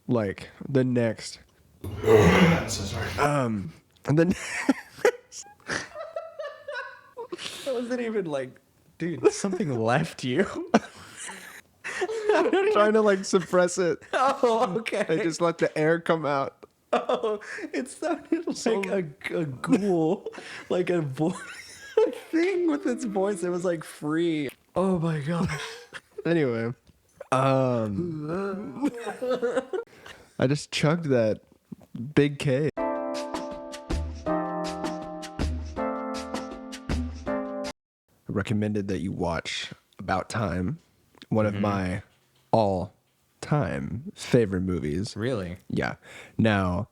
like the next I'm so sorry. and then That wasn't even like, dude, something left you. trying to like suppress it. Oh, okay. I just let the air come out. Oh, it sounded like a ghoul, like a thing with its voice. It was like free. Oh my gosh. Anyway, I just chugged that big K. Recommended that you watch About Time, one of my all-time favorite movies. Really? Yeah. Now,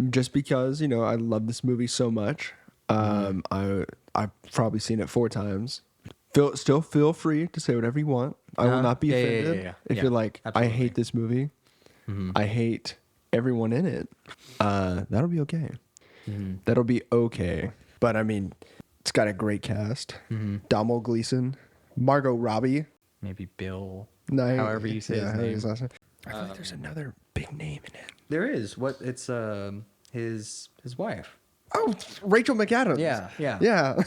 just because I love this movie so much, I've probably seen it 4 times. Still feel free to say whatever you want. I will not be Yeah, yeah, offended yeah. if Yeah, you're like, I absolutely. hate this movie. I hate everyone in it. That'll be okay. That'll be okay. But I mean, it's got a great cast. Domhnall Gleeson, Margot Robbie. Maybe Bill. Nice. However you say his however name. his last name. I feel like there's another big name in it. There is. What? It's his wife. Oh, Rachel McAdams. Yeah. Yeah.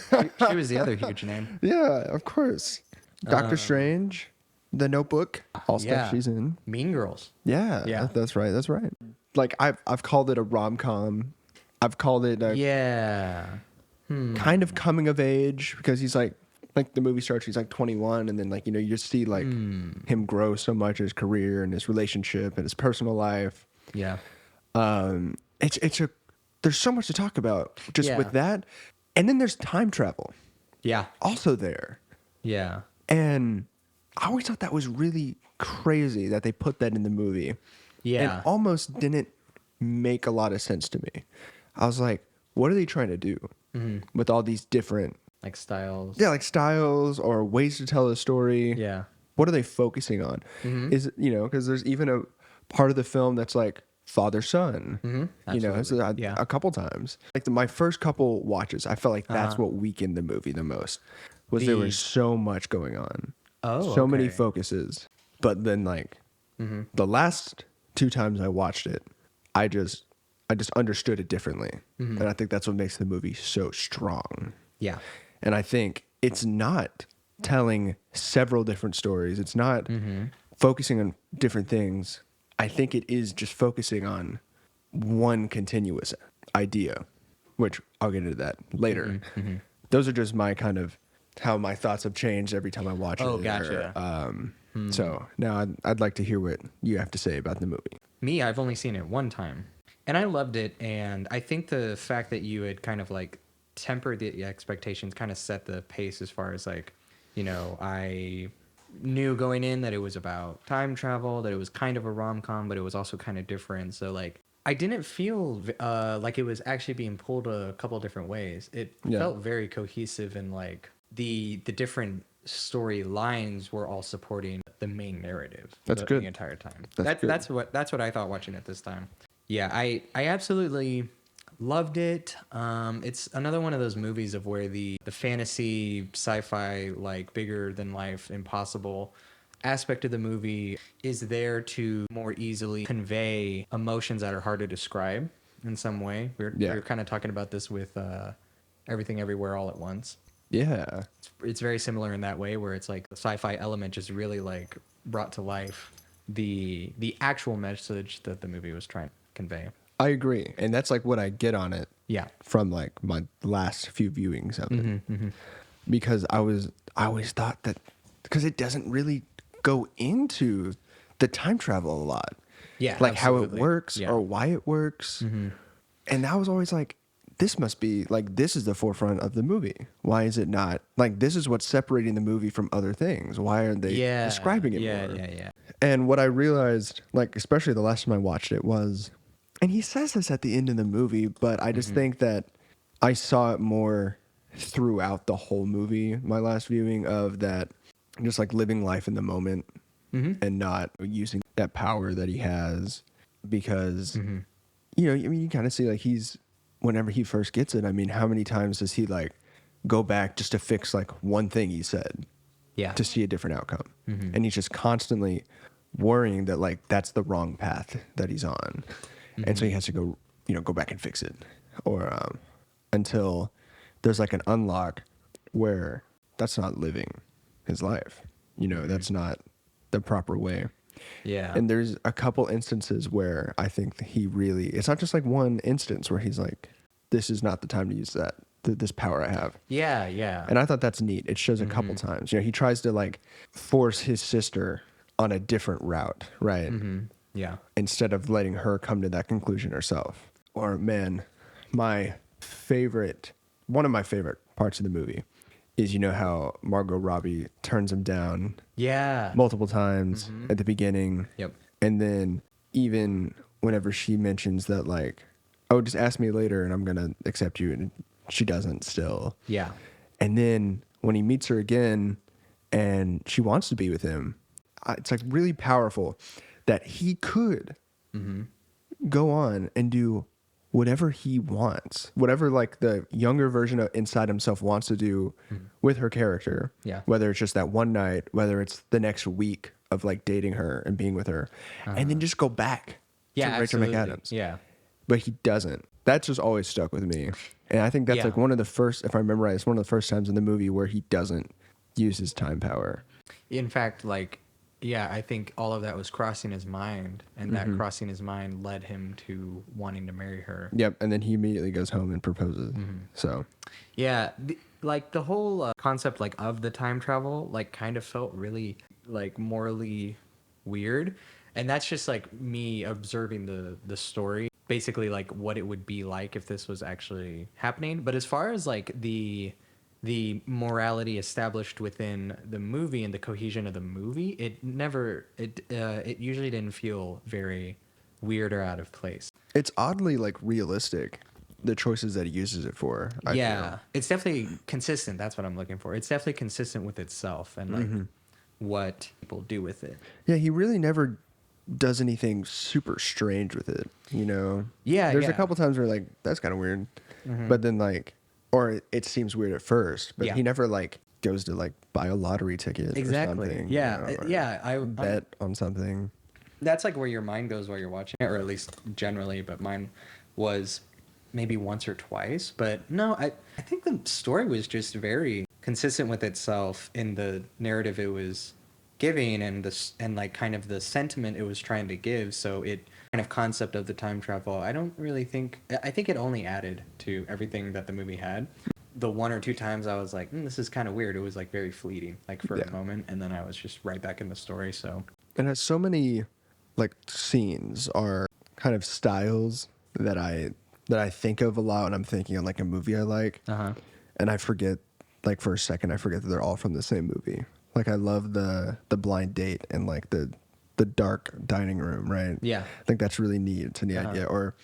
She was the other huge name. Yeah, of course. Doctor Strange, The Notebook, all stuff Yeah. she's in. Mean Girls. Yeah, Yeah. that's right. That's right. Like I've called it a rom-com. I've called it a Yeah. kind of coming of age because he's like the movie starts, he's like 21, and then you just see like him grow so much in his career and his relationship and his personal life. Yeah. There's so much to talk about just Yeah. with that, and then there's time travel Yeah. also there. Yeah. And I always thought that was really crazy that they put that in the movie. Yeah. And almost didn't make a lot of sense to me. I was like, what are they trying to do with all these different, Like styles. like styles or ways to tell a story? Yeah. What are they focusing on? Is because there's even a part of the film that's like father son. Absolutely. Yeah. A couple times. Like my first couple watches, I felt like that's what weakened the movie the most. Was there was so much going on. Oh, so many okay. focuses. But then the last 2 times I watched it, I just understood it differently. And I think that's what makes the movie so strong. Yeah. And I think it's not telling several different stories. It's not focusing on different things. I think it is just focusing on one continuous idea, which I'll get into that later. Those are just my kind of how my thoughts have changed every time I watch it. Oh, gotcha. So now I'd like to hear what you have to say about the movie. Me, I've only seen it one time. And I loved it. And I think the fact that you had kind of like tempered the expectations kind of set the pace as far as like, I knew going in that it was about time travel, that it was kind of a rom-com, but it was also kind of different. So like, I didn't feel like it was actually being pulled a couple different ways. It felt very cohesive and like the different storylines were all supporting the main narrative. That's good. The entire time. That's good. That's what I thought watching it this time. Yeah, I absolutely loved it. It's another one of those movies of where the fantasy sci-fi like bigger than life impossible aspect of the movie is there to more easily convey emotions that are hard to describe in some way. We were kind of talking about this with Everything Everywhere All at Once. Yeah. It's very similar in that way where it's like the sci-fi element just really like brought to life the actual message that the movie was trying to convey. I agree. And that's like what I get on it. Yeah. From like my last few viewings of it. Because I always thought that because it doesn't really go into the time travel a lot. Yeah. Like absolutely. how it works Yeah. or why it works. And I was always like, this must be like, this is the forefront of the movie. Why is it not? Like, this is what's separating the movie from other things. Why are they describing it more? Yeah. And what I realized, like, especially the last time I watched it was, and he says this at the end of the movie, but I just think that I saw it more throughout the whole movie, my last viewing of that, just like living life in the moment and not using that power that he has because, you kind of see like whenever he first gets it, I mean, how many times does he like go back just to fix like one thing he said Yeah. to see a different outcome? And he's just constantly worrying that like that's the wrong path that he's on, and so he has to go, go back and fix it, or until there's like an unlock where that's not living his life. That's not the proper way. Yeah. And there's a couple instances where I think it's not just like one instance where he's like, this is not the time to use this power I have. Yeah, yeah. And I thought that's neat. It shows a couple times. He tries to like force his sister on a different route, right? Yeah. Instead of letting her come to that conclusion herself. Or man, one of my favorite parts of the movie is how Margot Robbie turns him down Yeah. multiple times at the beginning. Yep. And then even whenever she mentions that like, oh, just ask me later and I'm going to accept you. And she doesn't still. Yeah. And then when he meets her again and she wants to be with him, it's like really powerful that he could go on and do whatever he wants, whatever like the younger version of inside himself wants to do with her character. Yeah. Whether it's just that one night, whether it's the next week of like dating her and being with her, and then just go back to Rachel absolutely. McAdams. Yeah. But he doesn't. That's just always stuck with me. And I think that's like one of the first, if I remember right, it's one of the first times in the movie where he doesn't use his time power. In fact, like, yeah, I think all of that was crossing his mind, and that crossing his mind led him to wanting to marry her. Yep. And then he immediately goes home and proposes. So, Yeah, like the whole concept like of the time travel like kind of felt really like morally weird, and that's just like me observing the story, basically like what it would be like if this was actually happening. But as far as like the morality established within the movie and the cohesion of the movie, it usually didn't feel very weird or out of place. it's oddly like realistic, the choices that he uses it for. I feel. It's definitely consistent. That's what I'm looking for. It's definitely consistent with itself and like what people do with it. Yeah, he really never does anything super strange with it, Yeah, There's a yeah. couple times where like that's kind of weird, but then like, or it seems weird at first, but Yeah. he never like goes to like buy a lottery ticket Exactly. or something. Yeah, or yeah. bet on something. That's like where your mind goes while you're watching it, or at least generally. But mine was maybe once or twice. But no, I think the story was just very consistent with itself in the narrative it was giving and like kind of the sentiment it was trying to give. So it kind of concept of the time travel, I think it only added to everything that the movie had. The one or two times I was like, this is kind of weird. It was like very fleeting, like for a moment, and then I was just right back in the story. So And has so many like scenes are kind of styles that I think of a lot when I'm thinking of like a movie I like. And I forget, like for a second, I forget that they're all from the same movie. Like I love the blind date and like the dark dining room, right? Yeah. I think that's really neat. It's a neat idea. Or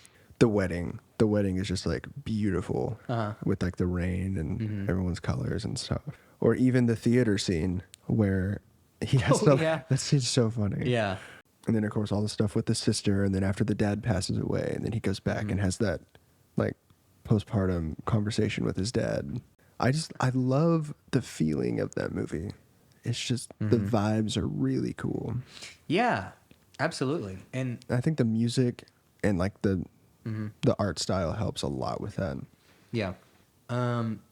the wedding. The wedding is just like beautiful with like the rain and everyone's colors and stuff. Or even the theater scene where he has stuff. Yeah. That scene's so funny. yeah. And then of course all the stuff with the sister, and then after the dad passes away, and then he goes back and has that like postpartum conversation with his dad. I love the feeling of that movie. It's just the vibes are really cool. Yeah, absolutely. And I think the music and like the art style helps a lot with that. yeah,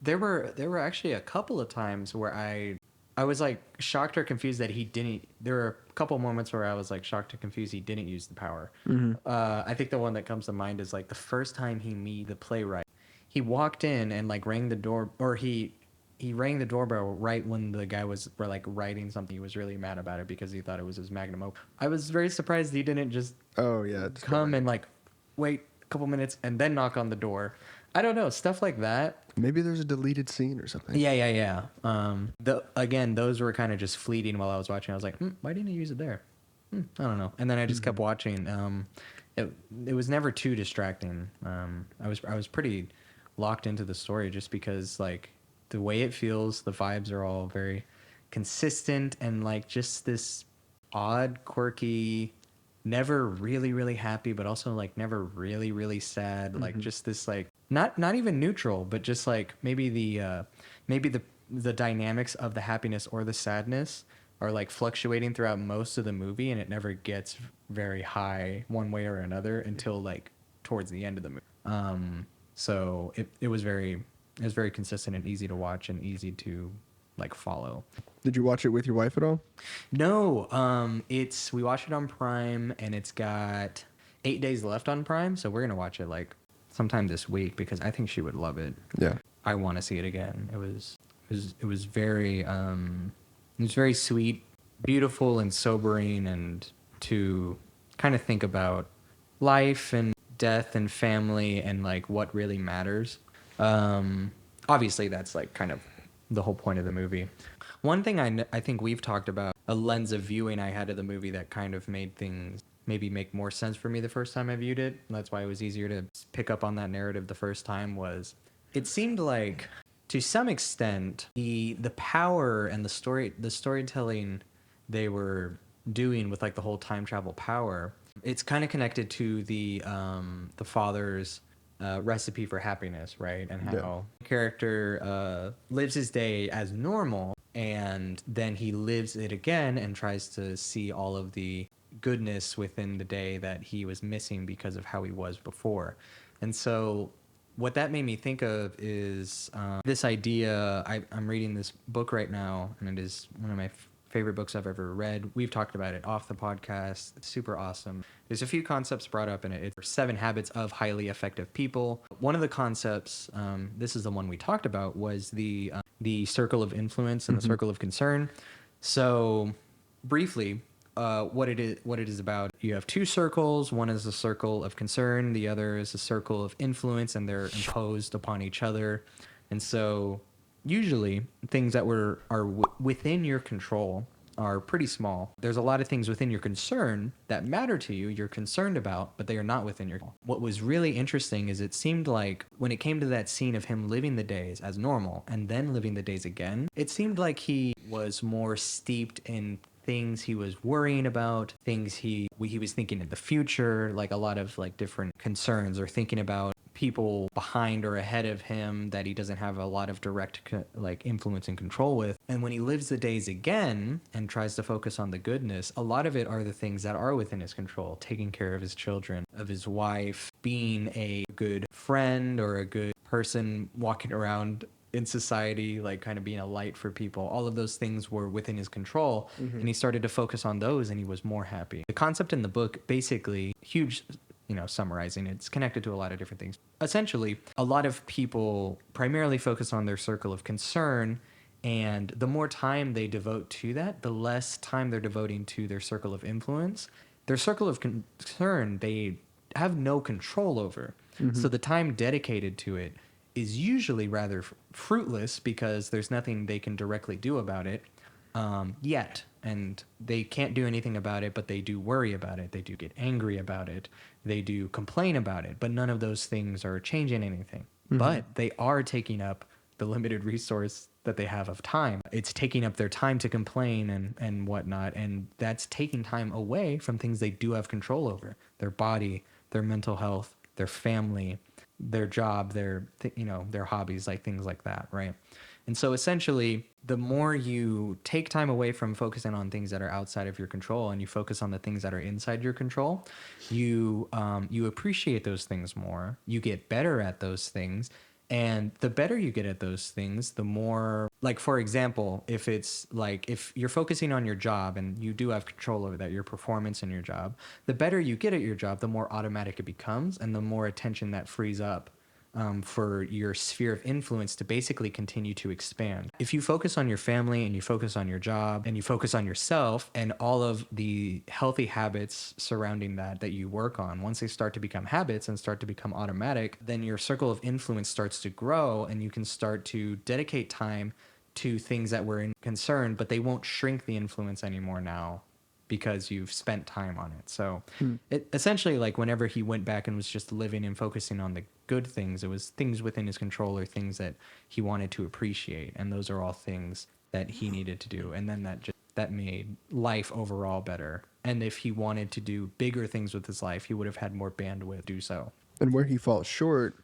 there were actually a couple of times where I was like shocked or confused that he didn't. There were a couple moments where I was like shocked and confused he didn't use the power. I think the one that comes to mind is like the first time he met the playwright. He walked in and like rang the door, or he rang the doorbell right when the guy was like writing something. He was really mad about it because he thought it was his magnum opus. I was very surprised he didn't just Oh yeah, come and like wait a couple minutes and then knock on the door. I don't know, stuff like that. maybe there's a deleted scene or something. Yeah. Again, those were kind of just fleeting while I was watching. I was like, why didn't he use it there? I don't know. And then I just kept watching. It was never too distracting. I was pretty locked into the story just because like the way it feels, the vibes are all very consistent, and like just this odd, quirky, never really really happy, but also like never really really sad. Like just this like not even neutral, but just like maybe the dynamics of the happiness or the sadness are like fluctuating throughout most of the movie, and it never gets very high one way or another until like towards the end of the movie. So it was very consistent and easy to watch and easy to like follow. Did you watch it with your wife at all? No, we watched it on Prime, and it's got 8 days left on Prime, so we're gonna watch it like sometime this week because I think she would love it. Yeah. I want to see it again. It was very sweet, beautiful, and sobering, and to kind of think about life and death and family and like what really matters. Obviously, that's like kind of the whole point of the movie. One thing I think we've talked about, a lens of viewing I had of the movie that kind of made things maybe make more sense for me the first time I viewed it. That's why it was easier to pick up on that narrative the first time. Was it seemed like, to some extent, the power and the storytelling they were doing with like the whole time travel power, it's kind of connected to the father's recipe for happiness, right? And how the character lives his day as normal, and then he lives it again and tries to see all of the goodness within the day that he was missing because of how he was before. And so what that made me think of is this idea. I'm reading this book right now, and it is one of my favorite books I've ever read. We've talked about it off the podcast. It's super awesome. There's a few concepts brought up in it. It's 7 Habits of Highly Effective People. One of the concepts, this is the one we talked about, was the circle of influence and the circle of concern. So briefly, what it is about. You have 2 circles. One is a circle of concern. The other is a circle of influence, and they're imposed upon each other. And so usually things that are within your control are pretty small. There's a lot of things within your concern that matter to you, you're concerned about, but they are not within your control. What was really interesting is it seemed like when it came to that scene of him living the days as normal and then living the days again, it seemed like he was more steeped in things he was worrying about, things he was thinking in the future, like a lot of like different concerns, or thinking about people behind or ahead of him that he doesn't have a lot of direct like influence and control with. And when he lives the days again and tries to focus on the goodness, a lot of it are the things that are within his control: taking care of his children, of his wife, being a good friend or a good person walking around in society, like kind of being a light for people. All of those things were within his control, and he started to focus on those, and he was more happy. The concept in the book, basically, huge, summarizing, it's connected to a lot of different things. Essentially, a lot of people primarily focus on their circle of concern, and the more time they devote to that, the less time they're devoting to their circle of influence. Their circle of concern, they have no control over. So the time dedicated to it is usually rather fruitless because there's nothing they can directly do about it yet. And they can't do anything about it, but they do worry about it. They do get angry about it. They do complain about it. But none of those things are changing anything. But they are taking up the limited resource that they have of time. It's taking up their time to complain and whatnot. And that's taking time away from things they do have control over: their body, their mental health, their family, their job, their hobbies, like things like that, right? And so essentially, the more you take time away from focusing on things that are outside of your control and you focus on the things that are inside your control, you appreciate those things more. You get better at those things. And the better you get at those things, the more, like, for example, if you're focusing on your job and you do have control over that, your performance in your job, the better you get at your job, the more automatic it becomes and the more attention that frees up for your sphere of influence to basically continue to expand. If you focus on your family and you focus on your job and you focus on yourself and all of the healthy habits surrounding that you work on, once they start to become habits and start to become automatic, then your circle of influence starts to grow and you can start to dedicate time to things that were in concern, but they won't shrink the influence anymore now because you've spent time on it. So it essentially, like, whenever he went back and was just living and focusing on the good things, it was things within his control or things that he wanted to appreciate. And those are all things that he needed to do. And then that made life overall better. And if he wanted to do bigger things with his life, he would have had more bandwidth to do so. And where he falls short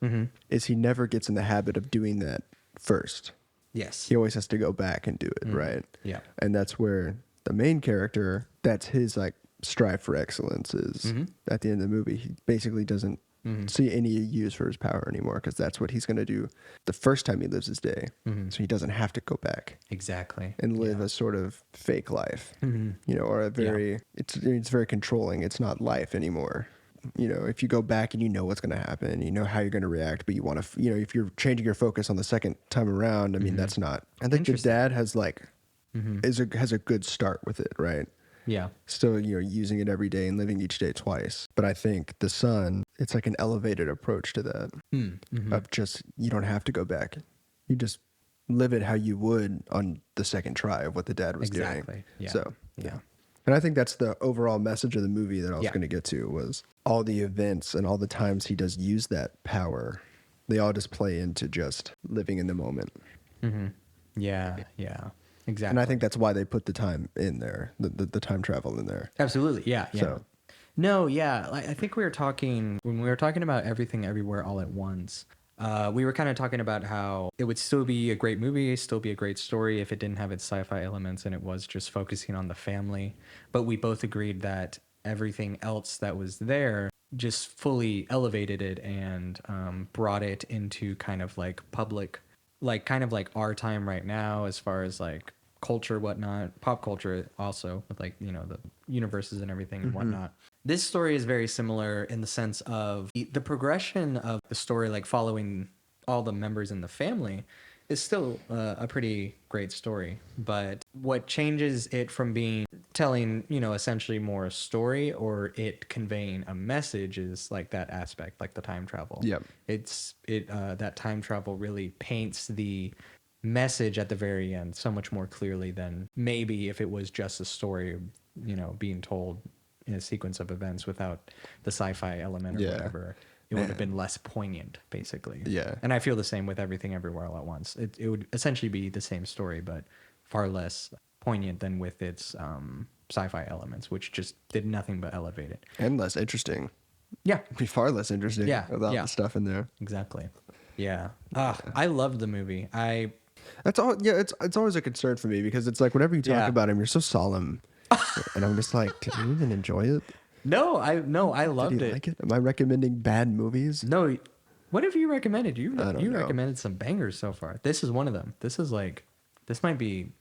is he never gets in the habit of doing that first. Yes. He always has to go back and do it, right? Yeah. And that's where the main character, that's his like strive for excellence is at the end of the movie. He basically doesn't see any use for his power anymore because that's what he's going to do the first time he lives his day. So he doesn't have to go back Exactly. and live a sort of fake life, or a very, it's very controlling. It's not life anymore. If you go back and you know what's going to happen, you know how you're going to react, but you want to, if you're changing your focus on the second time around, I mean, that's not, I think the dad has like, has a good start with it, right? Yeah. Still, using it every day and living each day twice. But I think the son, it's like an elevated approach to that of just, you don't have to go back. You just live it how you would on the second try of what the dad was doing. Exactly. Yeah. So, yeah. And I think that's the overall message of the movie that I was going to get to was all the events and all the times he does use that power. They all just play into just living in the moment. Yeah. Exactly. And I think that's why they put the time in there, the time travel in there. Absolutely. Yeah. So. No, yeah. I think we were talking, when we were talking about Everything Everywhere All at Once, we were kind of talking about how it would still be a great movie, still be a great story if it didn't have its sci-fi elements and it was just focusing on the family. But we both agreed that everything else that was there just fully elevated it and brought it into kind of like public, like kind of like our time right now as far as like culture, whatnot, pop culture also with like, the universes and everything and whatnot. This story is very similar in the sense of the progression of the story, like following all the members in the family is still a pretty great story. But what changes it from being telling, essentially more a story or it conveying a message is like that aspect, like the time travel. Yep. That time travel really paints the message at the very end so much more clearly than maybe if it was just a story, being told in a sequence of events without the sci-fi element or whatever. It would have been less poignant, basically. Yeah. And I feel the same with Everything Everywhere All at Once. It would essentially be the same story, but far less poignant than with its sci-fi elements, which just did nothing but elevate it. And less interesting. Yeah. It'd be far less interesting without the stuff in there. Exactly. Yeah. I loved the movie. That's all. Yeah, it's always a concern for me because it's like whenever you talk about him, you're so solemn, and I'm just like, did you even enjoy it? No, I loved Did you it. like it? Am I recommending bad movies? No, what have you recommended? You I don't know. recommended some bangers so far. This is one of them. This might be.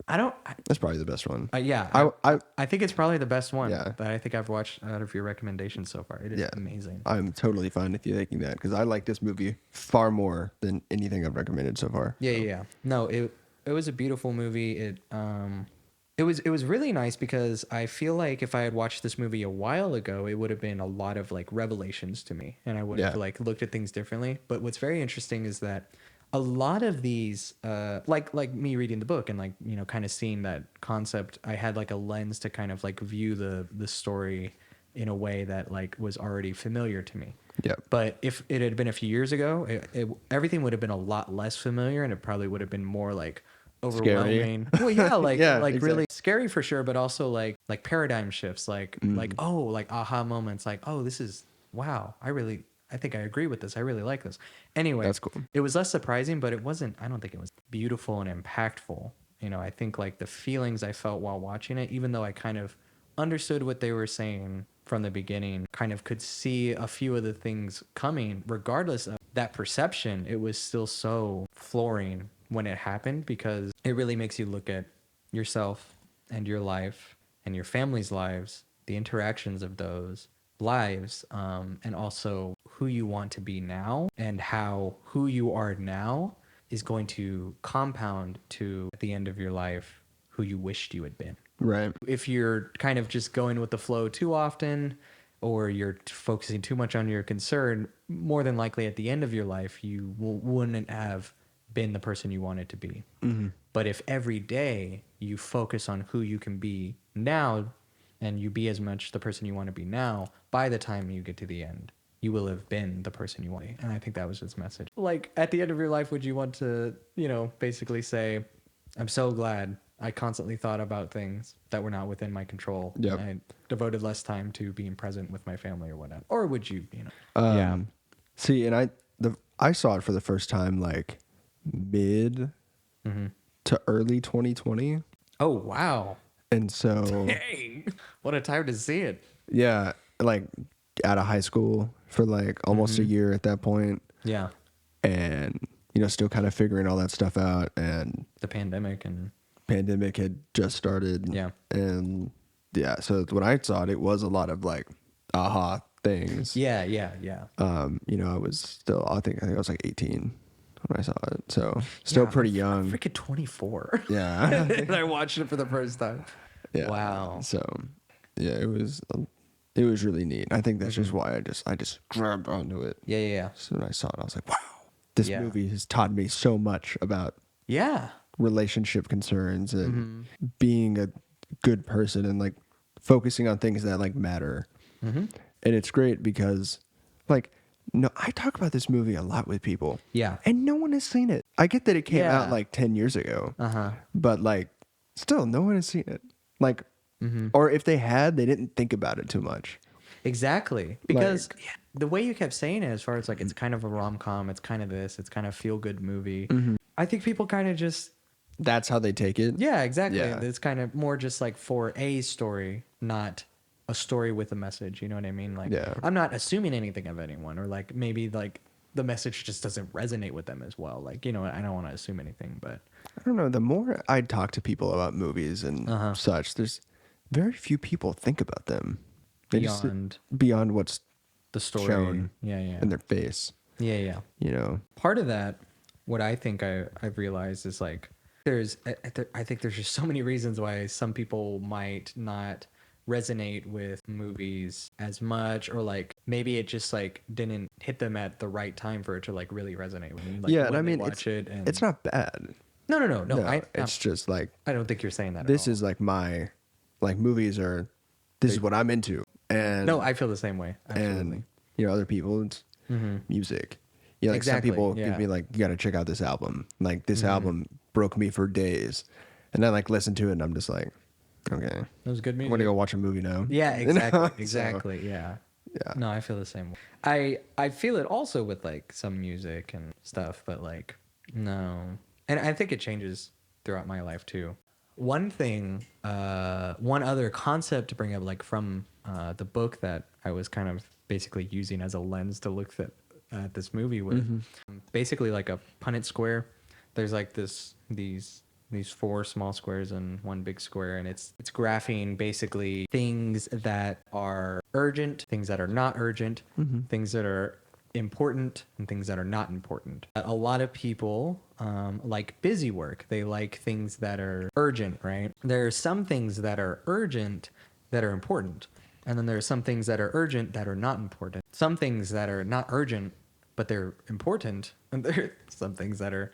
That's probably the best one. Yeah, I think it's probably the best one Yeah. that I think I've watched out of your recommendations so far. It is amazing. I'm totally fine with you thinking that because I like this movie far more than anything I've recommended so far. Yeah. No, it was a beautiful movie. It was really nice because I feel like if I had watched this movie a while ago, it would have been a lot of like revelations to me, and I would have like looked at things differently. But what's very interesting is that a lot of these, like me reading the book and like kind of seeing that concept, I had like a lens to kind of like view the story in a way that like was already familiar to me. Yeah. But if it had been a few years ago, everything would have been a lot less familiar, and it probably would have been more like overwhelming. Scary. Well, yeah, like exactly. really scary for sure, but also like paradigm shifts, like aha moments, like this is wow. I think I agree with this. I really like this. Anyway, That's cool. It was less surprising, but I don't think it was beautiful and impactful. I think like the feelings I felt while watching it, even though I kind of understood what they were saying from the beginning, kind of could see a few of the things coming, regardless of that perception, it was still so flooring when it happened because it really makes you look at yourself and your life and your family's lives, the interactions of those lives, and also who you want to be now and how who you are now is going to compound to at the end of your life who you wished you had been. Right. If you're kind of just going with the flow too often or you're focusing too much on your concern, more than likely at the end of your life, you wouldn't have been the person you wanted to be. Mm-hmm. But if every day you focus on who you can be now and you be as much the person you want to be now, by the time you get to the end, you will have been the person you want to be. And I think that was his message. Like at the end of your life, would you want to, basically say, I'm so glad I constantly thought about things that were not within my control. Yep. I devoted less time to being present with my family or whatnot. Or would you, See, and I saw it for the first time like mid to early 2020. Oh, wow. And so, Dang. What a time to see it. yeah, like out of high school for like almost a year at that point, Yeah. and still kind of figuring all that stuff out, and The pandemic and pandemic had just started. Yeah. And yeah, so when I saw it, it was a lot of like aha things. yeah. I think I was like 18 when I saw it, so still Yeah, pretty I'm young. freaking 24. Yeah. And I watched it for the first time. Yeah. Wow. So yeah, it was really neat. I think that's just why I just grabbed onto it. Yeah. So when I saw it, I was like, wow, this Yeah. movie has taught me so much about Yeah. relationship concerns and being a good person and like focusing on things that like matter. And it's great because like, no, I talk about this movie a lot with people. Yeah. And no one has seen it. I get that it came out Yeah. like 10 years ago. Uh-huh. But like, still, no one has seen it. Like, or if they had, they didn't think about it too much. Exactly. Because the way you kept saying it, as far as like it's kind of a rom-com, it's kind of this, it's kind of feel-good movie. I think people kind of just That's how they take it. Yeah, exactly. Yeah. It's kind of more just like for a story, not a story with a message. You know what I mean? Like, Yeah. I'm not assuming anything of anyone, or like maybe like the message just doesn't resonate with them as well. Like, I don't want to assume anything, but I don't know. The more I talk to people about movies and such, there's very few people think about them. They beyond beyond what's the story. shown Yeah. in their face. Yeah. Part of that, what I think I've realized is like, I think there's just so many reasons why some people might not resonate with movies as much, or like maybe it just like didn't hit them at the right time for it to like really resonate with me. Like, Yeah, and when I they mean, watch it and it's not bad. no. It's just like I don't think you're saying that. this at all. is like my like movies are. This is what I'm into, and No, I feel the same way. Absolutely. and other people it's music. Yeah, like Exactly, some people yeah. give me like, you got to check out this album. Like this album broke me for days, and I like listen to it, and I'm just like, okay, It was good I'm music. gonna go watch a movie now. Yeah, You know? exactly. So, Exactly. Yeah. yeah. No, I feel the same way. I feel it also with like some music and stuff, but like no. And I think it changes throughout my life too. One thing, one other concept to bring up, like from the book that I was kind of basically using as a lens to look at this movie with, basically like a Punnett square. There's like these four small squares and one big square, and it's graphing basically things that are urgent, things that are not urgent, things that are important, and things that are not important. A lot of people like busy work. They like things that are urgent, right? There are some things that are urgent that are important, and then there are some things that are urgent that are not important. Some things that are not urgent but they're important, and there are some things that are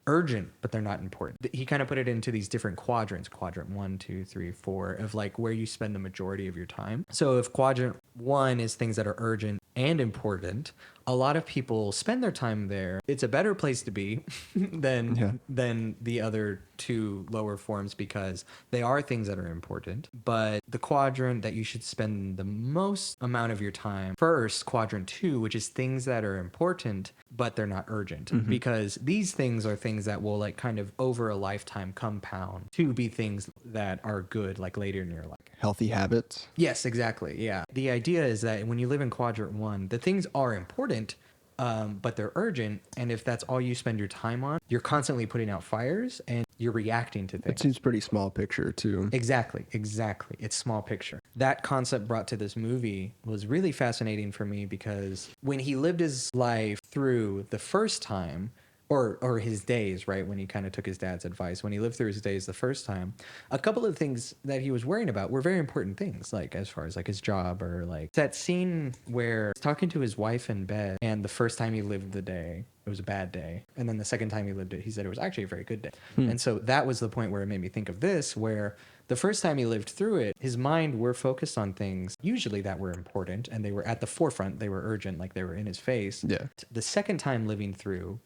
urgent, but they're not important. He kind of put it into these different quadrants, quadrant 1, 2, 3, 4, of like where you spend the majority of your time. So if quadrant 1 is things that are urgent and important, a lot of people spend their time there. It's a better place to be than the other two lower forms, because they are things that are important. But the quadrant that you should spend the most amount of your time first, quadrant 2, which is things that are important but they're not urgent, because these things are things that will like kind of over a lifetime compound to be things that are good like later in your life. Healthy habits. Yes, exactly. Yeah. The idea is that when you live in quadrant 1, the things are important, but they're urgent. And if that's all you spend your time on, you're constantly putting out fires and you're reacting to things. It seems pretty small picture too. Exactly. It's small picture. That concept brought to this movie was really fascinating for me, because when he lived his life through the first time, or his days, right, when he kind of took his dad's advice, when he lived through his days the first time, a couple of things that he was worrying about were very important things, like as far as like his job, or like that scene where he's talking to his wife in bed, and the first time he lived the day, it was a bad day, and then the second time he lived it, he said it was actually a very good day. And so that was the point where it made me think of this, where the first time he lived through it, his mind were focused on things usually that were important, and they were at the forefront, they were urgent, like they were in his face. Yeah. The second time living through,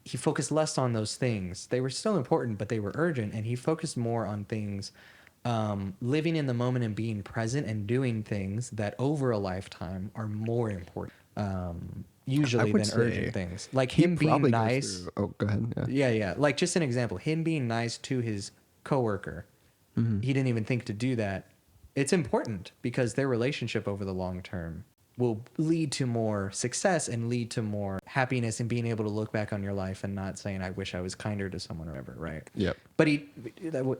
he focused less on those things. They were still important, but they were urgent, and he focused more on things, living in the moment and being present and doing things that over a lifetime are more important, usually than urgent things. Like him being nice. Oh, go ahead. Yeah. Like just an example, him being nice to his coworker. He didn't even think to do that. It's important because their relationship over the long term will lead to more success and lead to more happiness and being able to look back on your life and not saying, I wish I was kinder to someone or whatever, right? Yep. But he,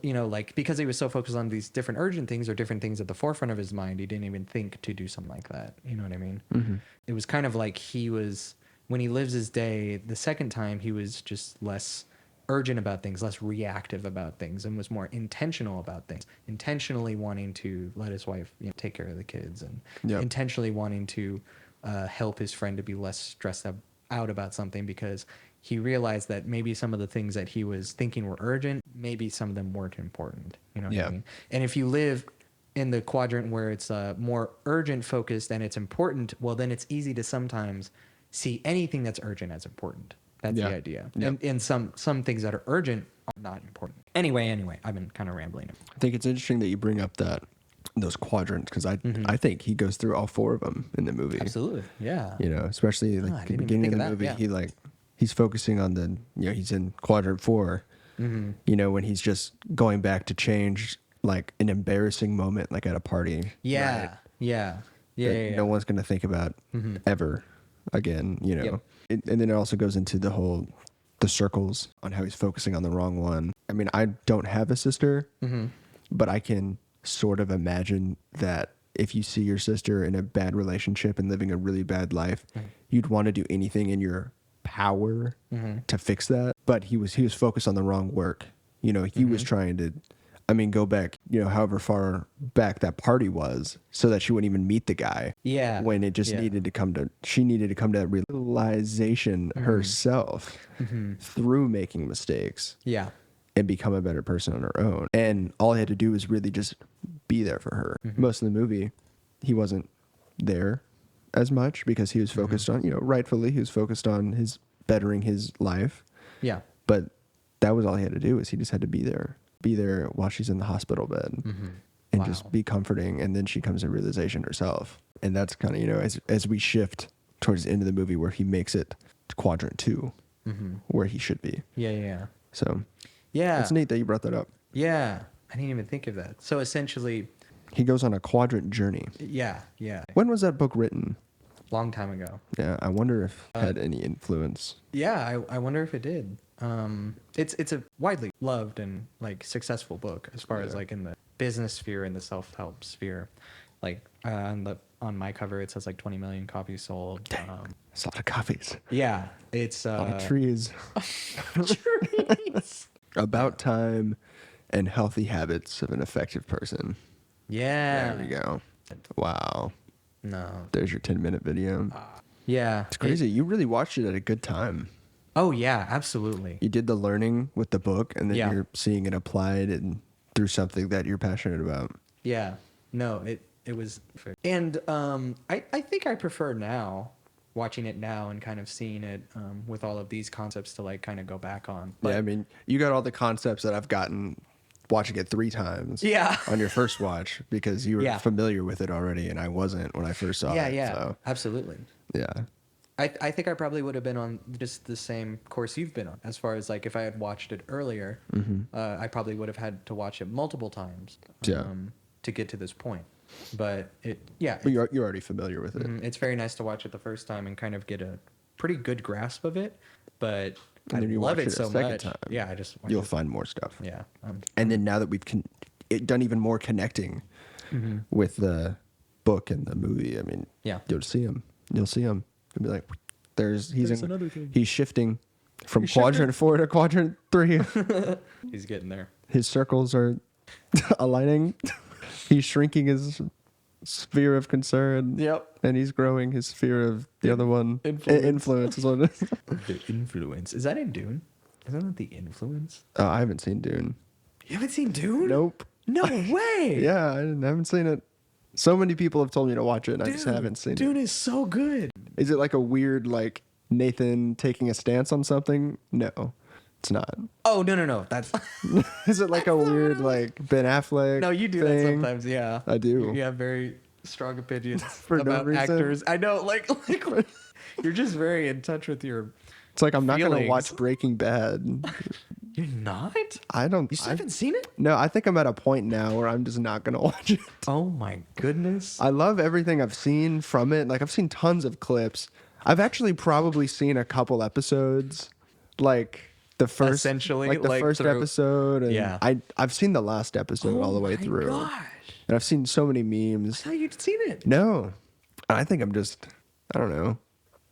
you know, like, because he was so focused on these different urgent things or different things at the forefront of his mind, he didn't even think to do something like that. You know what I mean? It was kind of like he was, when he lives his day, the second time he was just less urgent about things, less reactive about things, and was more intentional about things, intentionally wanting to let his wife, you know, take care of the kids, and intentionally wanting to help his friend to be less stressed out about something, because he realized that maybe some of the things that he was thinking were urgent, maybe some of them weren't important. You know what I mean? And if you live in the quadrant where it's more urgent focused and it's important, well, then it's easy to sometimes see anything that's urgent as important. That's the idea. And some things that are urgent are not important. Anyway, I've been kind of rambling. I think it's interesting that you bring up those quadrants, because I think he goes through all 4 of them in the movie. Absolutely, yeah. You know, especially like the beginning of the movie, he's focusing on he's in quadrant 4. You know, when he's just going back to change like an embarrassing moment, like at a party. Yeah, right? yeah. No one's gonna think about ever again. You know. And then it also goes into the circles on how he's focusing on the wrong one. I mean, I don't have a sister, but I can sort of imagine that if you see your sister in a bad relationship and living a really bad life, you'd want to do anything in your power to fix that. But he was focused on the wrong work. You know, he was trying to, go back, however far back that party was, so that she wouldn't even meet the guy. Yeah. When it just she needed to come to that realization herself through making mistakes. Yeah. And become a better person on her own. And all he had to do was really just be there for her. Most of the movie, he wasn't there as much because he was focused on, rightfully, he was focused on bettering his life. Yeah. But that was all he had to do, is he just had to be there while she's in the hospital bed and just be comforting. And then she comes to realization herself. And that's kind of, as we shift towards the end of the movie where he makes it to quadrant 2, where he should be. Yeah. So yeah, it's neat that you brought that up. Yeah. I didn't even think of that. So essentially, he goes on a quadrant journey. Yeah. When was that book written? Long time ago. Yeah, I wonder if it had any influence. Yeah, I wonder if it did. It's a widely loved and successful book as far as in the business sphere and the self-help sphere. On my cover it says 20 million copies sold. It's a lot of copies. Yeah, it's a lot of trees. Trees. About time and healthy habits of an effective person. Yeah. There we go. Wow. No. There's your 10-minute video. Yeah. It's crazy. You really watched it at a good time. Oh, yeah, absolutely. You did the learning with the book, and then you're seeing it applied and through something that you're passionate about. Yeah. No, it was... And I think I prefer now, watching it now and kind of seeing it with all of these concepts to kind of go back on. But, yeah, you got all the concepts that I've gotten watching it 3 times on your first watch, because you were familiar with it already and I wasn't when I first saw it. Yeah, so. Absolutely. Yeah. I think I probably would have been on just the same course you've been on, as far as if I had watched it earlier, I probably would have had to watch it multiple times to get to this point. But but you're already familiar with it. It's very nice to watch it the first time and kind of get a pretty good grasp of it. But I love it so much. Time, yeah, you'll find more stuff. Yeah. And then now that we've done even more connecting with the book and the movie, you'll see him. You'll see him. You'll be like, he's shifting from quadrant 4 to quadrant 3. He's getting there. His circles are aligning. He's shrinking his sphere of concern. Yep. And he's growing his sphere of the other one. Influence is what it is. The influence. Is that in Dune? Isn't that the influence? I haven't seen Dune. You haven't seen Dune? Nope. No way. Yeah, I haven't seen it. So many people have told me to watch it, and I just haven't seen it. Dune is so good. Is it like a weird, Nathan taking a stance on something? No, it's not. Oh, no. That's... Is it like a weird, Ben Affleck No, you do thing? that sometimes, yeah. I do. You have very strong opinions For about no reason. actors. I know, you're just very in touch with your It's like I'm not going to feelings. watch Breaking Bad. You're not? You still I haven't seen it? No, I think I'm at a point now where I'm just not gonna watch it. Oh my goodness. I love everything I've seen from it. Like I've seen tons of clips. I've actually probably seen a couple episodes, like the first, Essentially, like the like, first through- episode. And Yeah. I've seen the last episode all the way through, Gosh. and I've seen so many memes. How you'd seen it? No, I think I'm just, I don't know.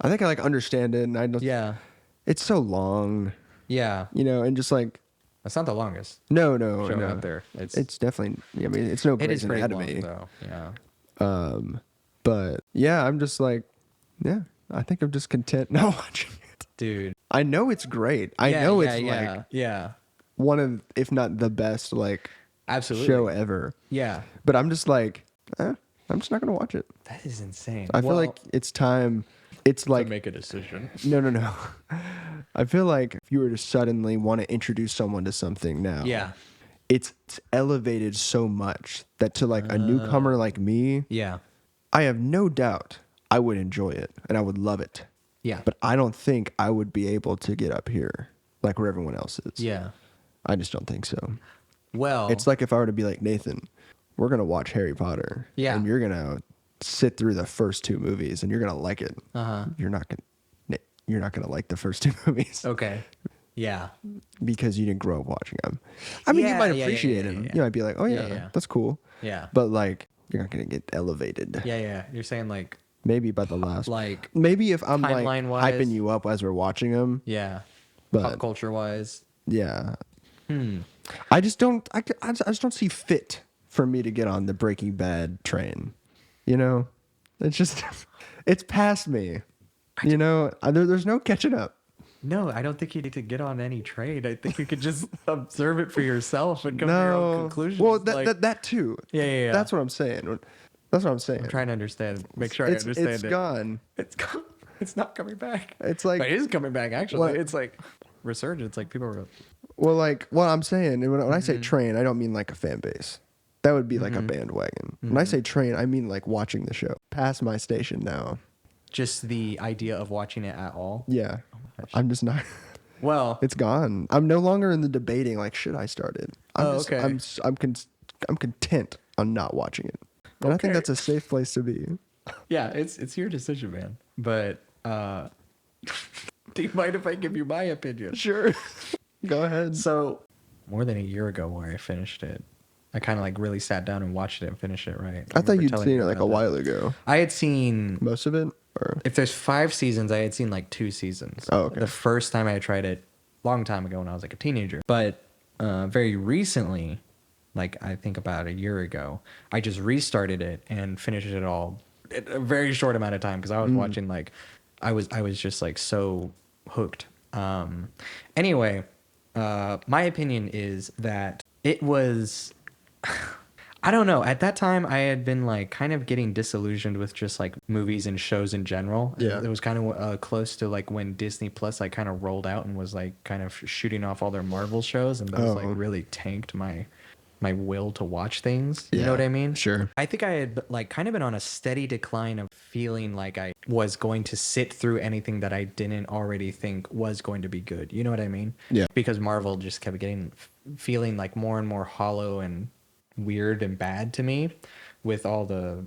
I think I like understand it, and I don't. Yeah. It's so long, Yeah. and just like That's not the longest no, show no. out there. It's definitely. I mean, it's no it Grey's is pretty Anatomy. long though. Yeah. But yeah, I'm just like, yeah, I think I'm just content not watching it. Dude. I know it's great. I know it's like yeah. one of, if not the best, like Absolutely. show ever. Yeah. But I'm just like, I'm just not gonna watch it. That is insane. I feel like it's time. It's like make a decision. no. I feel like if you were to suddenly want to introduce someone to something now, Yeah. it's elevated so much that to like a newcomer like me, Yeah. I have no doubt I would enjoy it and I would love it. Yeah. But I don't think I would be able to get up here like where everyone else is. Yeah. I just don't think so. Well, It's like if I were to be like, Nathan, we're going to watch Harry Potter. Yeah. And you're going to sit through the first two movies and you're going to like it. Uh-huh. You're not going to like the first two movies okay. Yeah. because you didn't grow up watching them. I mean, you Yeah, might yeah, appreciate yeah, them. yeah. You might be like, oh yeah, Yeah. that's cool. Yeah. But like, you're not going to get elevated. Yeah. You're saying like, Maybe by the last. like, Maybe if I'm like timeline-wise? hyping you up as we're watching them. yeah. But Pop culture wise. yeah. I just don't. I just don't see fit for me to get on the Breaking Bad train. It's just, it's past me. There's no catching up. No, I don't think you need to get on any trade. I think you could just observe it for yourself and come to your own conclusions. Well, like, that too. Yeah. That's what I'm saying. That's what I'm saying. I'm trying to understand. Make sure I understand It's it. gone. It's gone. It's not coming back. It's like But it is coming back. Actually, What? it's like resurgence. Like people are. well, like what I'm saying. And when I Mm-hmm. say train, I don't mean like a fan base. That would be like a bandwagon. When I Mm-hmm. say train, I mean like watching the show. Past my station now. Just the idea of watching it at all. Yeah. gosh. I'm just not. Well, It's gone. I'm no longer in the debating. Like, should I start it? okay. I'm content on not watching it, and I think Okay. that's a safe place to be. yeah, it's your decision, man. But do you mind if I give you my opinion? Sure. Go ahead. So, more than a year ago, where I finished it, I kind of like really sat down and watched it and finished it. Right. I thought remember you'd telling seen you it like a about that. while ago. I had seen. Most of it, or If there's 5 seasons, I had seen like 2 seasons. Oh, okay. The first time I tried it, long time ago when I was like a teenager. But very recently, like I think about a year ago, I just restarted it and finished it all in a very short amount of time because I was watching like I was just like so hooked. Anyway, my opinion is that it was I don't know. At that time, I had been like kind of getting disillusioned with just like movies and shows in general. Yeah. It was kind of close to like when Disney Plus like kind of rolled out and was like kind of shooting off all their Marvel shows, and those like really tanked my will to watch things. You know what I mean? Sure. I think I had like kind of been on a steady decline of feeling like I was going to sit through anything that I didn't already think was going to be good. You know what I mean? Yeah. Because Marvel just kept getting feeling like more and more hollow and weird and bad to me with all the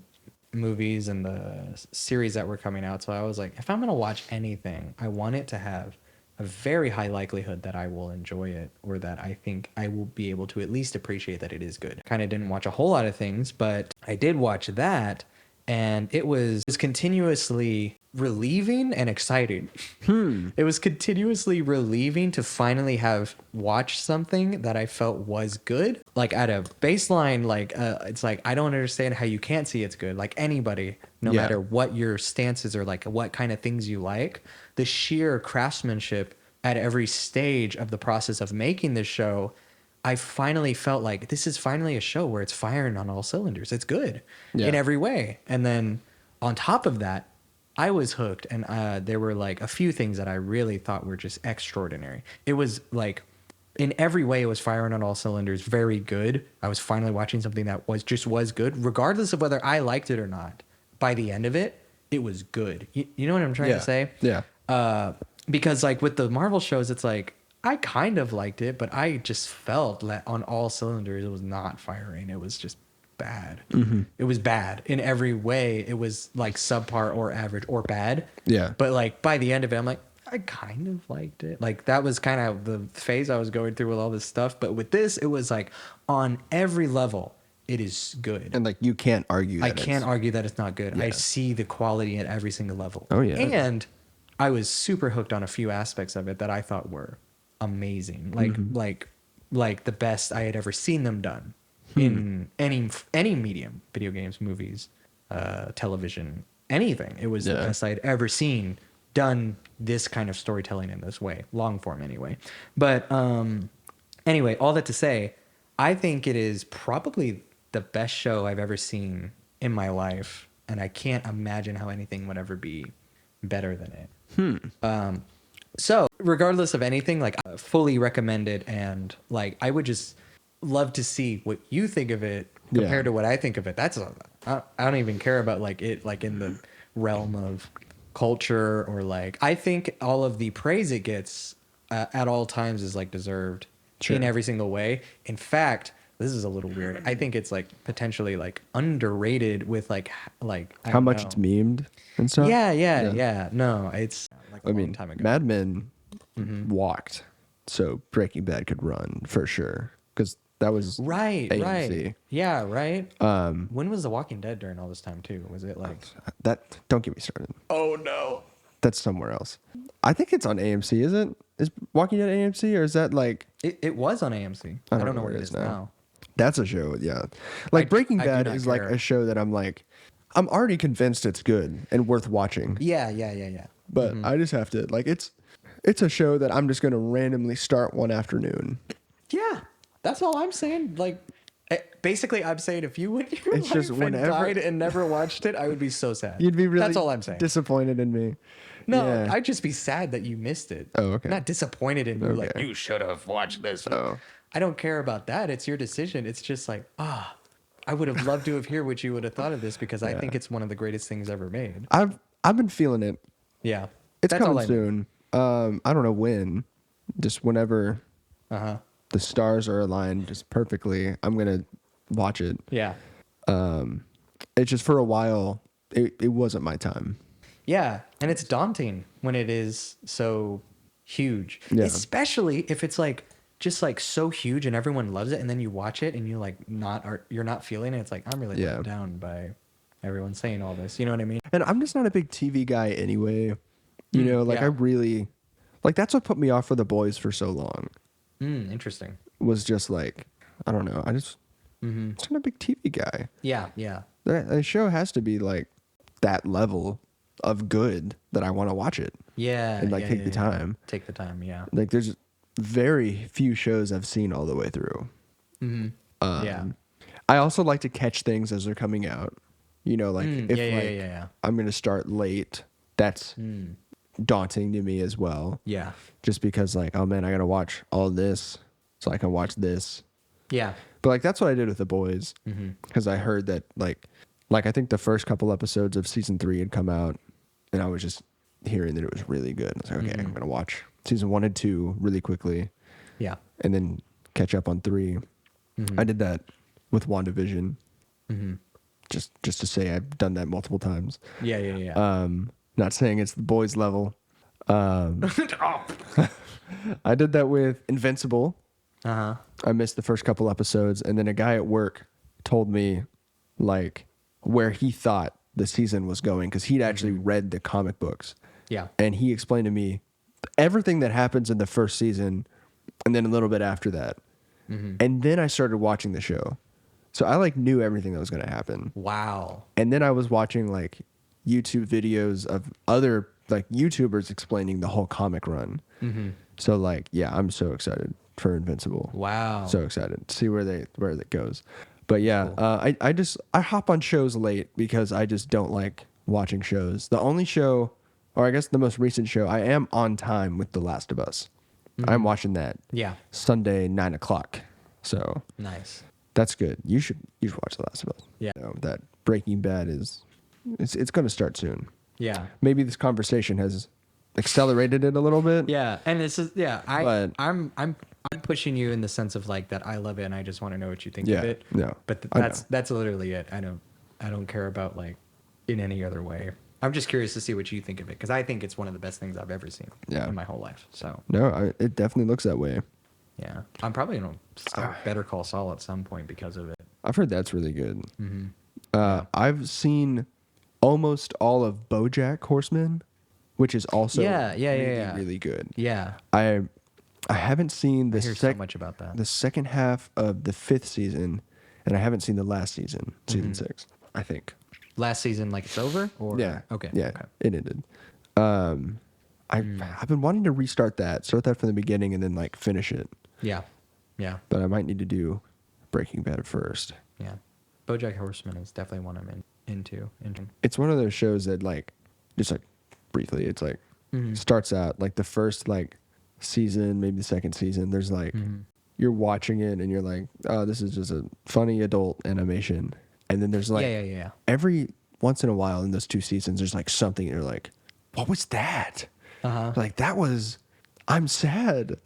movies and the series that were coming out. So I was like, if I'm going to watch anything, I want it to have a very high likelihood that I will enjoy it, or that I think I will be able to at least appreciate that it is good. Kind of didn't watch a whole lot of things, but I did watch that, and it was continuously relieving and exciting. It was continuously relieving to finally have watched something that I felt was good. Like at a baseline, like it's like, I don't understand how you can't see it's good. Like anybody, no Yeah. matter what your stances or like what kind of things you like, the sheer craftsmanship at every stage of the process of making this show, I finally felt like this is finally a show where it's firing on all cylinders. It's good in every way. And then on top of that, I was hooked, and there were like a few things that I really thought were just extraordinary. It was like in every way it was firing on all cylinders, very good. I was finally watching something that was good, regardless of whether I liked it or not. By the end of it, it was good. You know what I'm trying to say? Yeah. Because like with the Marvel shows, it's like I kind of liked it, but I just felt that on all cylinders, it was not firing. It was just bad. It was bad in every way. It was like subpar or average or bad. Yeah. But like by the end of it, I'm like, I kind of liked it. Like that was kind of the phase I was going through with all this stuff. But with this, it was like on every level, it is good. And like you can't argue that I can't argue that it's not good. I Yeah. see the quality at every single level. Oh, yeah. And I was super hooked on a few aspects of it that I thought were amazing. Like the best I had ever seen them done in any medium, video games, movies, television, anything. It was the Yeah. best I had ever seen done this kind of storytelling in this way, long form anyway. But anyway, all that to say, I think it is probably the best show I've ever seen in my life, and I can't imagine how anything would ever be better than it. So regardless of anything, like I fully recommend it, and like I would just love to see what you think of it compared Yeah. to what I think of it. I don't even care about like it like in the realm of culture or like I think all of the praise it gets at all times is like deserved Sure. in every single way. In fact, this is a little weird. I think it's like potentially like underrated with like I how don't much know. it's memed and stuff. Yeah. No, it's like a I long mean, time ago. Mad Men walked, so Breaking Bad could run for sure because that was Right. AMC. Yeah, right. When was The Walking Dead during all this time too? Was it like That don't get me started. oh no. That's somewhere else. I think it's on AMC, is it? Is Walking Dead AMC or is that like It was on AMC. I don't know where it is now. That's a show, yeah. Like Breaking I do Bad not is like care. a show that I'm already convinced it's good and worth watching. Yeah. But I just have to like it's a show that I'm just gonna randomly start one afternoon. Yeah. That's all I'm saying. Like basically I'm saying if you went your It's life just and whenever- died and never watched it, I would be so sad. You'd be really That's all I'm saying. disappointed in me. No, Yeah. I'd just be sad that you missed it. Oh, okay. Not disappointed in you, like Okay. you should have watched this. Oh. I don't care about that. It's your decision. It's just like, I would have loved to have heard what you would have thought of this because I think it's one of the greatest things ever made. I've been feeling it. Yeah. It's That's all coming I need. soon. I don't know when. Just whenever Uh-huh. the stars are aligned just perfectly, I'm gonna watch it. Yeah. It's just for a while, it wasn't my time. Yeah. And it's daunting when it is so huge. Yeah. Especially if it's like just like so huge and everyone loves it and then you watch it and you like you're not feeling it. It's like I'm really Yeah. let down by everyone saying all this. You know what I mean? And I'm just not a big TV guy anyway. You know, like yeah. I really like that's what put me off for The Boys for so long. Interesting. Was just like I don't know. I just just not a big TV guy. Yeah. The show has to be like that level of good that I want to watch it. Yeah. And, like, yeah, take yeah, the yeah. time. Take the time, yeah. Like there's very few shows I've seen all the way through. Yeah. I also like to catch things as they're coming out. You know, like if yeah, like yeah. I'm gonna start late, that's daunting to me as well. Yeah. Just because like, oh man, I gotta watch all this so I can watch this. Yeah. But like that's what I did with The Boys because I heard that like I think the first couple episodes of season 3 had come out, and I was just hearing that it was really good. I was like, okay, I'm gonna watch season 1 and 2 really quickly, Yeah. and then catch up on 3. I did that with WandaVision, just to say I've done that multiple times. Yeah. Not saying it's The Boys level. I did that with Invincible. Uh-huh. I missed the first couple episodes, and then a guy at work told me like where he thought the season was going because he'd actually read the comic books. Yeah. And he explained to me everything that happens in the first season and then a little bit after that. And then I started watching the show. So I like knew everything that was going to happen. Wow. And then I was watching like YouTube videos of other like YouTubers explaining the whole comic run. So like, yeah, I'm so excited for Invincible. Wow. So excited to see where that goes. But yeah, I hop on shows late because I just don't like watching shows. The only show, or I guess the most recent show, I am on time with The Last of Us. I'm watching that. Yeah. Sunday 9:00. So Nice. that's good. You should watch The Last of Us. Yeah. You know, that Breaking Bad it's going to start soon. Yeah. Maybe this conversation has accelerated it a little bit. Yeah, and it's just, But- I'm pushing you in the sense of like that I love it and I just want to know what you think Yeah, of it. no, But I know. that's literally it. I don't care about like in any other way. I'm just curious to see what you think of it because I think it's one of the best things I've ever seen in my whole life. So No, it definitely looks that way. yeah, I'm probably gonna start Better Call Saul at some point because of it. I've heard that's really good. Mm-hmm. I've seen almost all of BoJack Horseman, which is also really good. Yeah, I haven't seen I the hear so much about that. the second half of the 5th season, and I haven't seen the last season, season 6. I think. Last season, like it's over? Or okay, Yeah, okay. it ended. I've been wanting to start that from the beginning and then like finish it, Yeah, yeah, but I might need to do Breaking Bad first. yeah. BoJack Horseman is definitely one I'm into. It's one of those shows that like, just like briefly, it's like Mm-hmm. starts out like the first like season, maybe the second season. There's like you're watching it and you're like, oh, this is just a funny adult animation, and then there's like yeah. every once in a while in those 2 seasons, there's like something you're like, what was that? Like that was, I'm sad.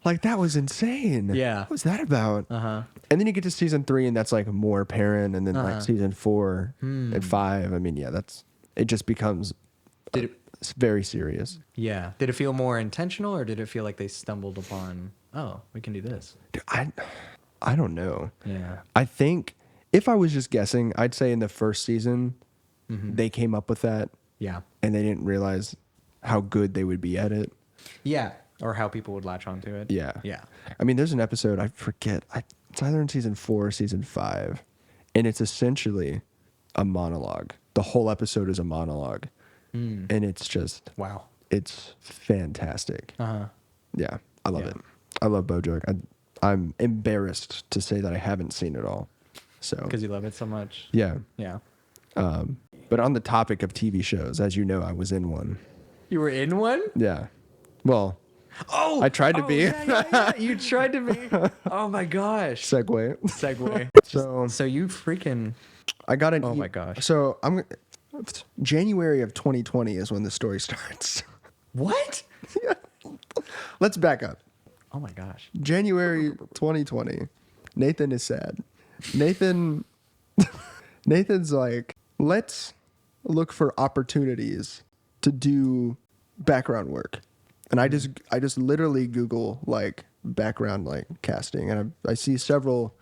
Like that was insane. Yeah. What was that about? And then you get to season 3 and that's like more apparent. And then like season 4 and 5. I mean, yeah, it just becomes it's very serious. Yeah. Did it feel more intentional or did it feel like they stumbled upon, oh, we can do this? Dude, I don't know. Yeah. I think if I was just guessing, I'd say in the first season, they came up with that Yeah. and they didn't realize how good they would be at it. Yeah. Or how people would latch onto it. Yeah. Yeah. I mean, there's an episode, I forget, it's either in season 4 or season 5, and it's essentially a monologue. The whole episode is a monologue, and it's just, Wow. it's fantastic. Yeah, I love Yeah. it. I love BoJack. I'm embarrassed to say that I haven't seen it all. So Because you love it so much. yeah. Yeah. But on the topic of TV shows, as you know, I was in one. You were in one? Yeah. Well, Oh, I tried to be. Yeah. You tried to be. Oh my gosh. Segue. Segue. So you freaking. I got an. Oh my gosh. So January of 2020 is when the story starts. What? Let's back up. Oh my gosh. January 2020. Nathan is sad. Nathan's like, let's look for opportunities to do background work. And I just literally Google like background like casting, and I see several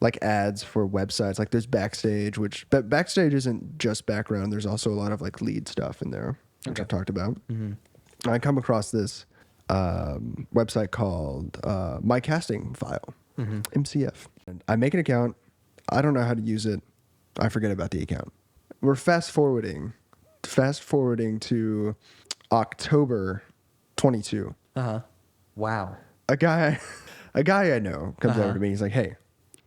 like ads for websites. Like there's Backstage, but Backstage isn't just background. There's also a lot of like lead stuff in there, which I've talked about. I come across this website called My Casting File, MCF. And I make an account. I don't know how to use it. I forget about the account. We're fast forwarding to October 22. Wow. A guy I know comes over to me. He's like, "Hey,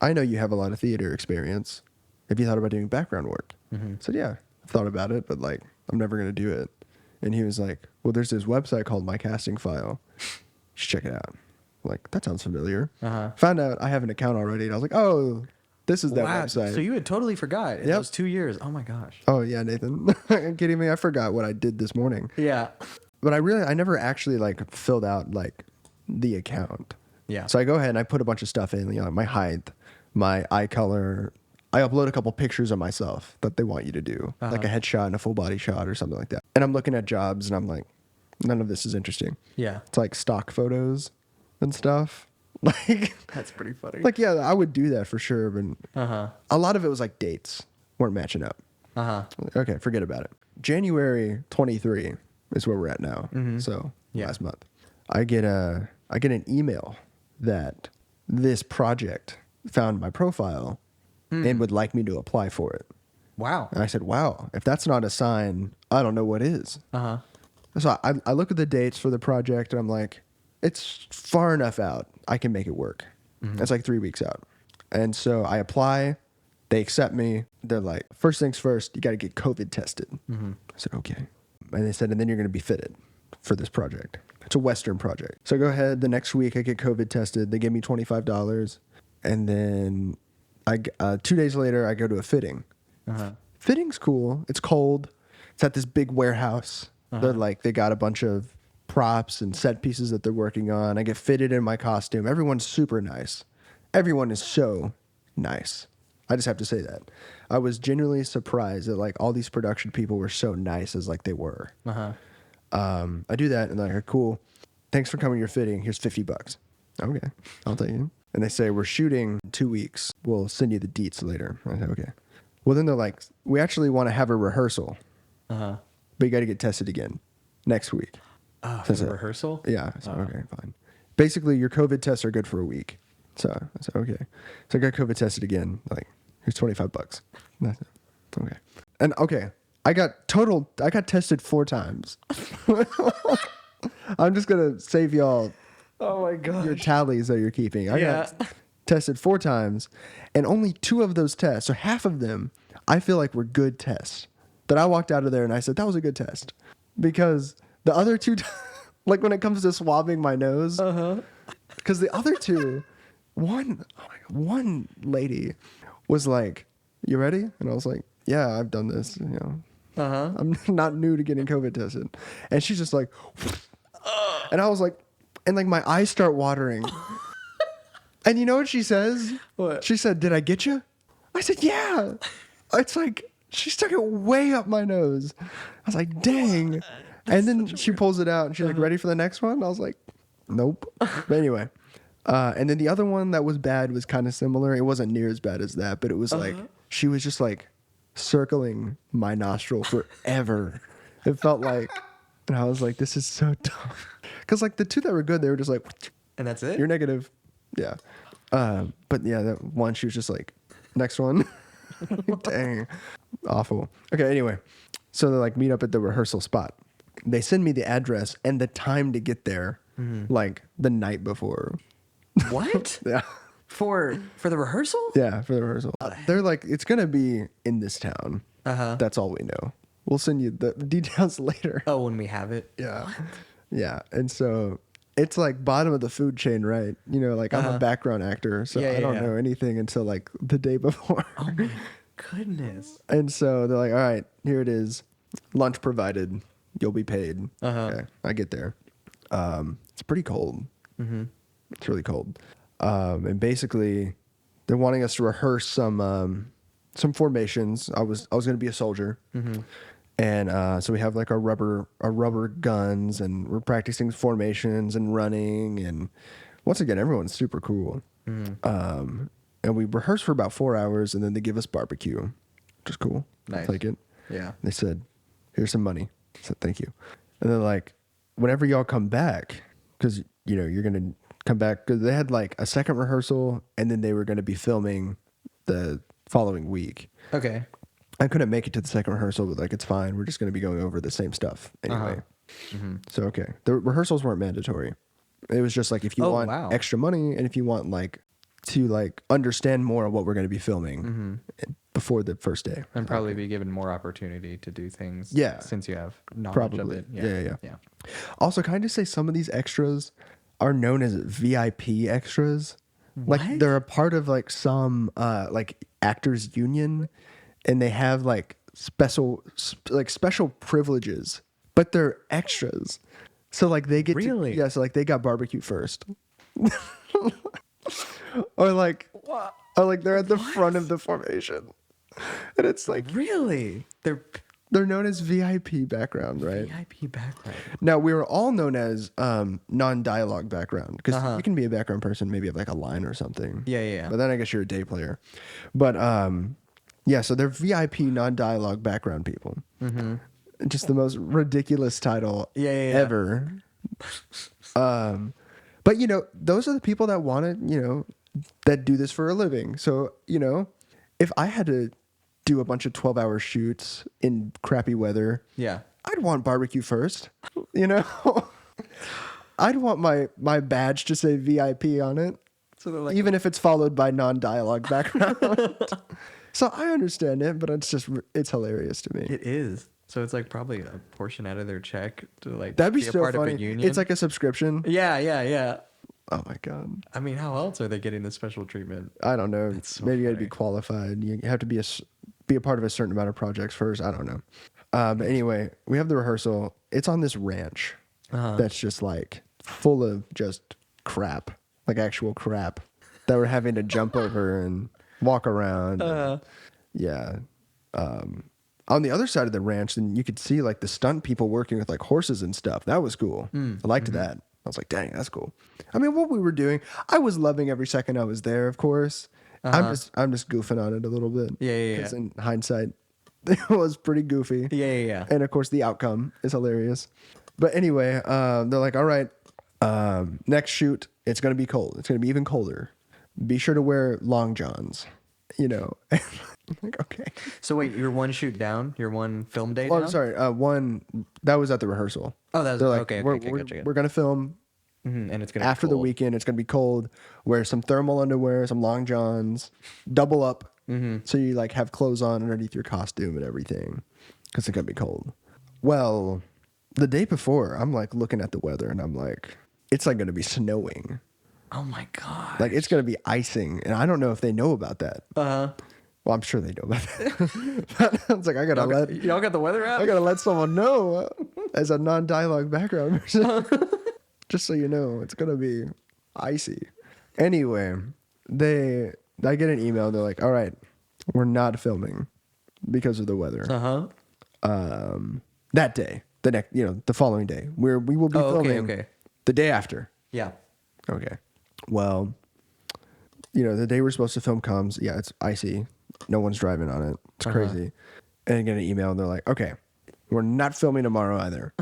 I know you have a lot of theater experience. Have you thought about doing background work?" I said, "Yeah, I've thought about it, but like, I'm never gonna do it." And he was like, "Well, there's this website called My Casting File. You should check it out." I'm like, that sounds familiar. Found out I have an account already, and I was like, "Oh, this is that website." So you had totally forgot in Yep. those 2 years. Oh my gosh. Oh yeah, Nathan. Are you kidding me? I forgot what I did this morning. Yeah. But I never actually like filled out like the account. Yeah. So I go ahead and I put a bunch of stuff in, you know, my height, my eye color. I upload a couple pictures of myself that they want you to do, like a headshot and a full body shot or something like that. And I'm looking at jobs and I'm like, none of this is interesting. Yeah. It's like stock photos and stuff. Like, That's pretty funny. like yeah, I would do that for sure, but a lot of it was like dates weren't matching up. Okay, forget about it. January 23 is where we're at now. So last month, I get an email that this project found my profile and would like me to apply for it. Wow. And I said, "Wow, if that's not a sign, I don't know what is." So I look at the dates for the project and I'm like, it's far enough out. I can make it work. It's like 3 weeks out. And so I apply. They accept me. They're like, first things first, you got to get COVID tested. I said, okay. And they said, and then you're going to be fitted for this project. It's a Western project. So I go ahead. The next week I get COVID tested. They give me $25. And then 2 days later, I go to a fitting. Fitting's cool. It's cold. It's at this big warehouse. They're like, they got a bunch of props and set pieces that they're working on. I get fitted in my costume. Everyone's super nice. Everyone is so nice. I just have to say that. I was genuinely surprised that like all these production people were so nice as like they were. I do that and they're like, cool. Thanks for coming to your fitting. Here's $50. Okay, I'll take you. And they say, we're shooting 2 weeks. We'll send you the deets later. I said, okay. Well, then they're like, we actually want to have a rehearsal. But you got to get tested again next week. For the rehearsal? Yeah. So, okay, fine. Basically, your COVID tests are good for a week. So I said, okay. So I got COVID tested again. Like, here's $25. Okay. And okay, I got tested 4 times. I'm just going to save y'all. Oh my god. Your tallies that you're keeping. I got tested 4 times, and only 2 of those tests, or half of them, I feel like were good tests. That I walked out of there and I said, that was a good test. Because the other 2, like when it comes to swabbing my nose, because the other 2, one lady was like, you ready? And I was like, yeah, I've done this, you know. I'm not new to getting COVID tested. And she's just like, and I was like, and like my eyes start watering. And you know what she says? What? She said, did I get you? I said, yeah. It's like, she stuck it way up my nose. I was like, dang. And then she pulls it out and she's like, ready for the next one? I was like, nope. But anyway. And then the other one that was bad was kind of similar. It wasn't near as bad as that, but it was like, she was just like circling my nostril forever. It felt like, and I was like, this is so dumb. Because like the 2 that were good, they were just like, And that's it? you're negative. Yeah. But yeah, that one, she was just like, next one. Dang. Awful. Okay, anyway. So they like meet up at the rehearsal spot. They send me the address and the time to get there like the night before. What? Yeah. For the rehearsal? Yeah, for the rehearsal. They're like, it's going to be in this town. That's all we know. We'll send you the details later. Oh, when we have it? Yeah. Yeah. And so it's like bottom of the food chain, right? You know, like I'm a background actor, so I don't know anything until like the day before. Oh my goodness. And so they're like, all right, here it is. Lunch provided. You'll be paid. Okay. I get there. It's pretty cold. It's really cold. And basically they're wanting us to rehearse some formations. I was going to be a soldier. And so we have like our rubber guns, and we're practicing formations and running. And once again, everyone's super cool. And we rehearse for about 4 hours, and then they give us barbecue, which is cool. Nice. I'll take it. Yeah. They said, here's some money. I said, thank you. And they're like, whenever y'all come back, because, you know, you're going to come back, because they had like a second rehearsal, and then they were going to be filming the following week. Okay. I couldn't make it to the second rehearsal, but like, it's fine. We're just going to be going over the same stuff anyway. So, okay. The rehearsals weren't mandatory. It was just like, if you want extra money, and if you want like to like understand more of what we're going to be filming before the first day. And probably be given more opportunity to do things. Yeah. Since you have knowledge Probably. of it. Yeah. Also, can I just say some of these extras are known as VIP extras? What? Like they're a part of like some like actors union, and they have like special privileges, but they're extras. So like they get Really? so like they got barbecue first. or like they're at the front of the formation. And it's like, Really? They're known as VIP background, right? VIP background. Now, we were all known as non-dialogue background, because you can be a background person, maybe have like a line or something. Yeah. But then I guess you're a day player. But yeah, so they're VIP non-dialogue background people. Just the most ridiculous title ever. But, you know, those are the people that want to, you know, that do this for a living. So, you know, if I had to do a bunch of 12-hour shoots in crappy weather, I'd want barbecue first, you know? I'd want my badge to say VIP on it, so like, even if it's followed by non-dialogue background. So I understand it, but it's hilarious to me. It is. So it's like probably a portion out of their check to like That'd be a so part funny. of a union. It's like a subscription. Yeah. Oh my God. I mean, how else are they getting the special treatment? I don't know. So Maybe you got to funny. be qualified. You have to be a part of a certain amount of projects first. I don't know. But anyway, we have the rehearsal. It's on this ranch. that's just like full of just crap, like actual crap that we're having to jump over and walk around. Yeah. On the other side of the ranch, then you could see like the stunt people working with like horses and stuff. That was cool. I liked that. I was like, dang, that's cool. I mean, what we were doing, I was loving every second I was there, of course. I'm just goofing on it a little bit. Yeah. Because in hindsight, it was pretty goofy. Yeah. And of course, the outcome is hilarious. But anyway, they're like, all right, next shoot, it's going to be cold. It's going to be even colder. Be sure to wear long johns, you know. I'm like, okay. So wait, you're one shoot down? You're one film day Oh, down? I'm sorry. One, that was at the rehearsal. Oh, that was They're like, okay. we're Gotcha. going to film And it's gonna after be the cold. weekend. It's going to be cold. Wear some thermal underwear, some long johns, double up. So you like have clothes on underneath your costume and everything because it's going to be cold. Well, the day before, I'm like looking at the weather and I'm like, it's like going to be snowing. Oh my god! Like it's going to be icing. And I don't know if they know about that. Well, I'm sure they know about that. But I was like, I Y'all got the weather app? gotta let someone know as a non-dialogue background person. Just so you know, it's gonna be icy. Anyway, I get an email. They're like, all right, we're not filming because of the weather. That day, the following day, we will be filming the day after. Yeah. Okay. Well, the day we're supposed to film comes. Yeah, it's icy. No one's driving on it. It's crazy. And I get an email and they're like, okay, we're not filming tomorrow either.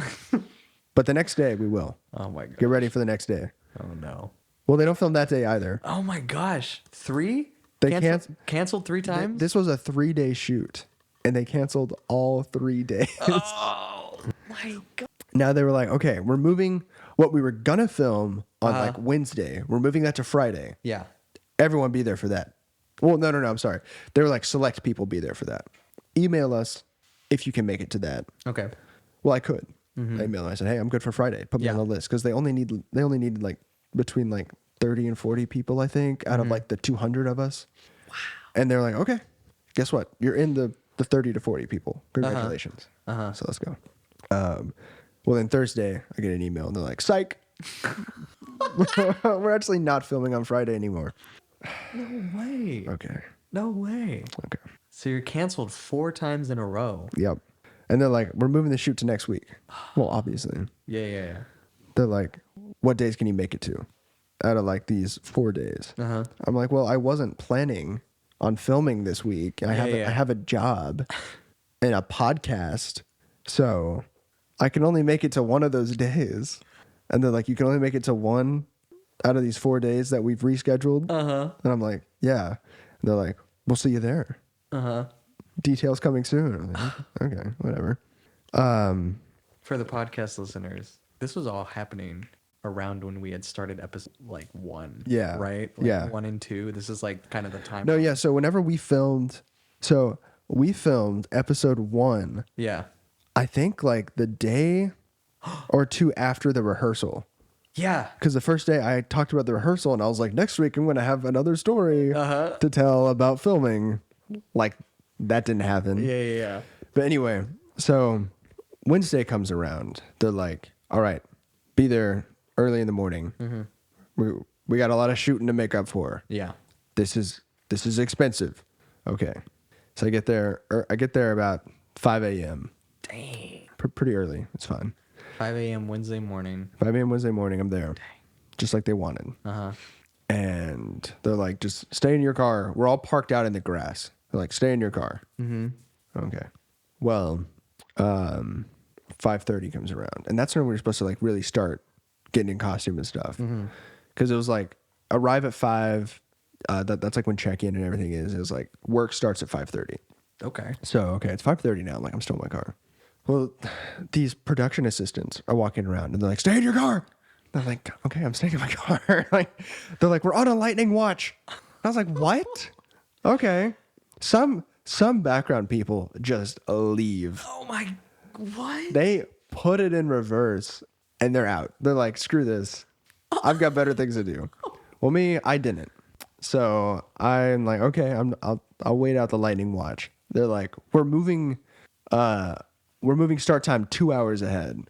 But the next day we will. Oh my god. Get ready for the next day. Oh no. Well, they don't film that day either. Oh my gosh. 3? They canceled 3 times? This was a 3-day shoot and they canceled all 3 days. Oh my god. Now they were like, okay, we're moving what we were gonna film on like Wednesday. We're moving that to Friday. Yeah. Everyone be there for that. Well, no, I'm sorry. They were like, select people be there for that. Email us if you can make it to that. Okay. Well, I could. I emailed them. I said, hey, I'm good for Friday. Put me on the list. Because they only needed like between like 30 and 40 people, I think, out of like the 200 of us. Wow. And they're like, okay, guess what? You're in the 30 to 40 people. Congratulations. So let's go. Well, then Thursday, I get an email and they're like, psych. We're actually not filming on Friday anymore. No way. Okay. No way. Okay. So you're canceled 4 times in a row. Yep. And they're like, we're moving the shoot to next week. Well, obviously. Yeah. They're like, what days can you make it to out of like these 4 days? I'm like, well, I wasn't planning on filming this week. And I have a job and a podcast. So I can only make it to one of those days. And they're like, you can only make it to one out of these 4 days that we've rescheduled. And I'm like, yeah. And they're like, we'll see you there. Details coming soon. I'm like, okay, whatever. For the podcast listeners, this was all happening around when we had started episode like 1. Yeah. Right? Like Yeah. 1 and 2. This is like kind of the time. No, yeah. So whenever we filmed episode 1, Yeah. I think like the day or 2 after the rehearsal. Yeah. Because the first day I talked about the rehearsal and I was like, next week I'm going to have another story to tell about filming. Like that didn't happen. Yeah. But anyway, so Wednesday comes around. They're like, all right, be there early in the morning. We got a lot of shooting to make up for. Yeah. This is expensive. Okay. So I get there about 5 a.m. Dang. Pretty early. It's fine. 5 a.m. Wednesday morning. 5 a.m. Wednesday morning, I'm there. Just like they wanted. And they're like, just stay in your car. We're all parked out in the grass. They're like, stay in your car. Okay. Well, 5:30 comes around. And that's when we're supposed to like really start getting in costume and stuff. Because it was like, arrive at 5. That's like when check-in and everything is. It was like, work starts at 5:30. Okay. So, okay, it's 5:30 now. I'm like, I'm still in my car. Well, these production assistants are walking around and they're like, stay in your car. And I'm like, okay, I'm staying in my car. They're like, we're on a lightning watch. I was like, what? Okay. Some background people just leave. Oh my, what? They put it in reverse and they're out. They're like, screw this. I've got better things to do. Well, me, I didn't. So I'm like, okay, I'll wait out the lightning watch. They're like, we're moving start time 2 hours ahead.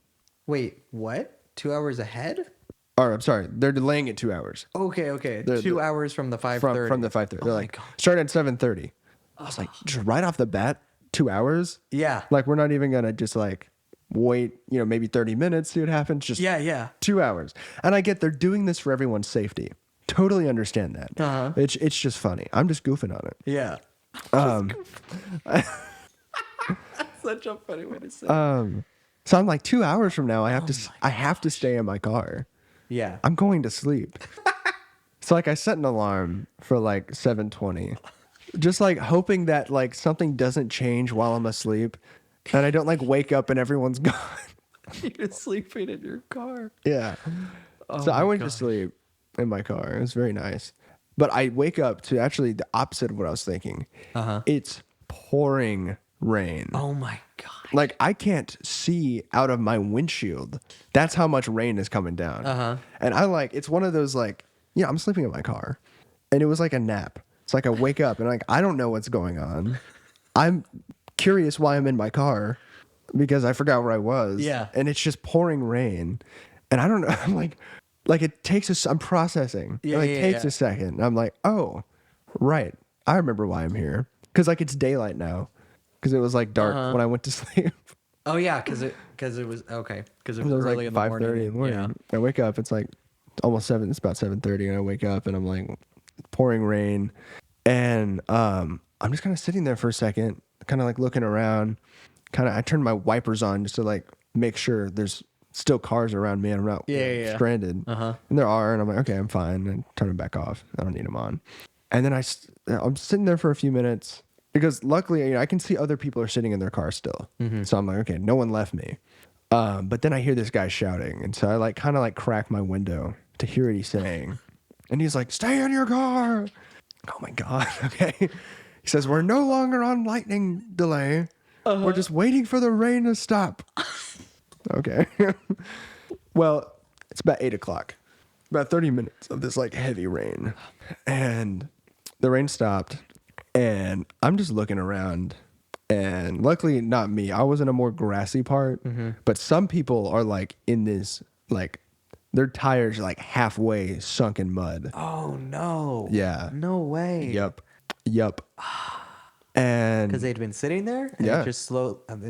Wait, what? 2 hours ahead? Or I'm sorry, they're delaying it 2 hours. Okay. The- 2 hours from the 5:30. From the 5:30. Oh They're my like, God. start at 7:30. I was like, just right off the bat, 2 hours? Yeah. Like, we're not even going to just like wait, maybe 30 minutes, see what happens. Just Yeah. 2 hours. And I get they're doing this for everyone's safety. Totally understand that. Uh-huh. It's just funny. I'm just goofing on it. Yeah. That's such a funny way to say it. So I'm like 2 hours from now, I have to stay in my car. Yeah. I'm going to sleep. So like I set an alarm for like 7:20, just like hoping that like something doesn't change while I'm asleep, and I don't like wake up and everyone's gone. You're sleeping in your car. Yeah. So I went to sleep in my car. It was very nice, but I wake up to actually the opposite of what I was thinking. It's pouring rain. Oh my God. Like I can't see out of my windshield. That's how much rain is coming down. And it's one of those like, I'm sleeping in my car, and it was like a nap. It's like I wake up and I don't know what's going on. I'm curious why I'm in my car because I forgot where I was. Yeah. And it's just pouring rain, and I don't know. I'm like it takes I'm processing. Yeah, It takes a second. I'm like, oh, right. I remember why I'm here because like it's daylight now. Because it was like dark when I went to sleep. Oh yeah, because it was okay. Because it It was early like in the 5:30 in the morning. Yeah. I wake up. It's like almost 7. It's about 7:30, and I wake up and I'm like pouring rain, and I'm just kind of sitting there for a second, kind of like looking around. I turned my wipers on just to like make sure there's still cars around me and I'm not stranded. And there are, and I'm like, okay, I'm fine, and turn them back off. I don't need them on. And then I'm sitting there for a few minutes. Because luckily, I can see other people are sitting in their car still. So I'm like, okay, no one left me. But then I hear this guy shouting. And so I kind of crack my window to hear what he's saying. And he's like, stay in your car. Oh my God. Okay. He says, we're no longer on lightning delay. We're just waiting for the rain to stop. Okay. Well, it's about 8 o'clock. About 30 minutes of this heavy rain. And the rain stopped. And I'm just looking around, and luckily not me. I was in a more grassy part, but some people are in this, their tires are halfway sunk in mud. Oh no. Yeah. No way. Yep. And Because they'd been sitting there. And it just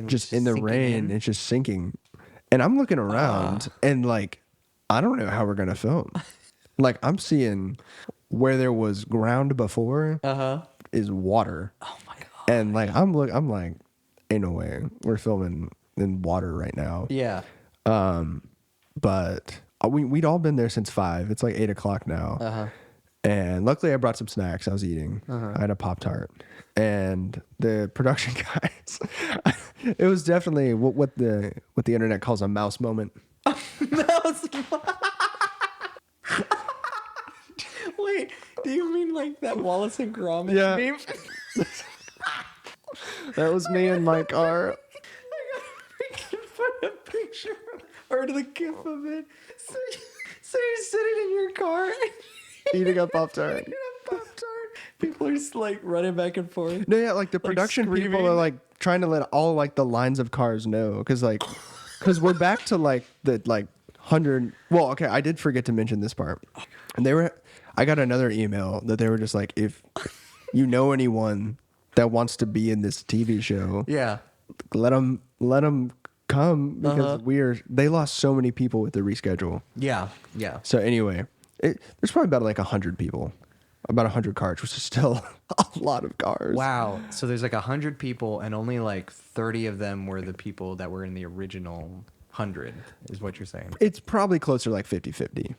just in the rain, it's just sinking. And I'm looking around, and I don't know how we're gonna film. I'm seeing where there was ground before. Is water. Oh my God. And I'm like, ain't no way we're filming in water right now. Yeah. But we'd all been there since 5. It's 8 o'clock now. And luckily I brought some snacks. I was eating. I had a Pop-Tart. And the production guys, it was definitely what the internet calls a mouse moment. Mouse. Wait, do you mean that Wallace and Gromit meme? That was me in my car. I gotta put a picture or the gif of it. So you're sitting in your car Eating a Pop-Tart. eating a Pop-Tart. People are just running back and forth. No, yeah, the production people are trying to let all the lines of cars know because we're back to the 100. Well, okay, I did forget to mention this part, and I got another email that they were just if you know anyone that wants to be in this TV show, let them come because they lost so many people with the reschedule. Yeah. So anyway, there's probably about 100 people. About 100 cars, which is still a lot of cars. Wow. So there's 100 people, and only 30 of them were the people that were in the original 100, is what you're saying. It's probably closer 50-50.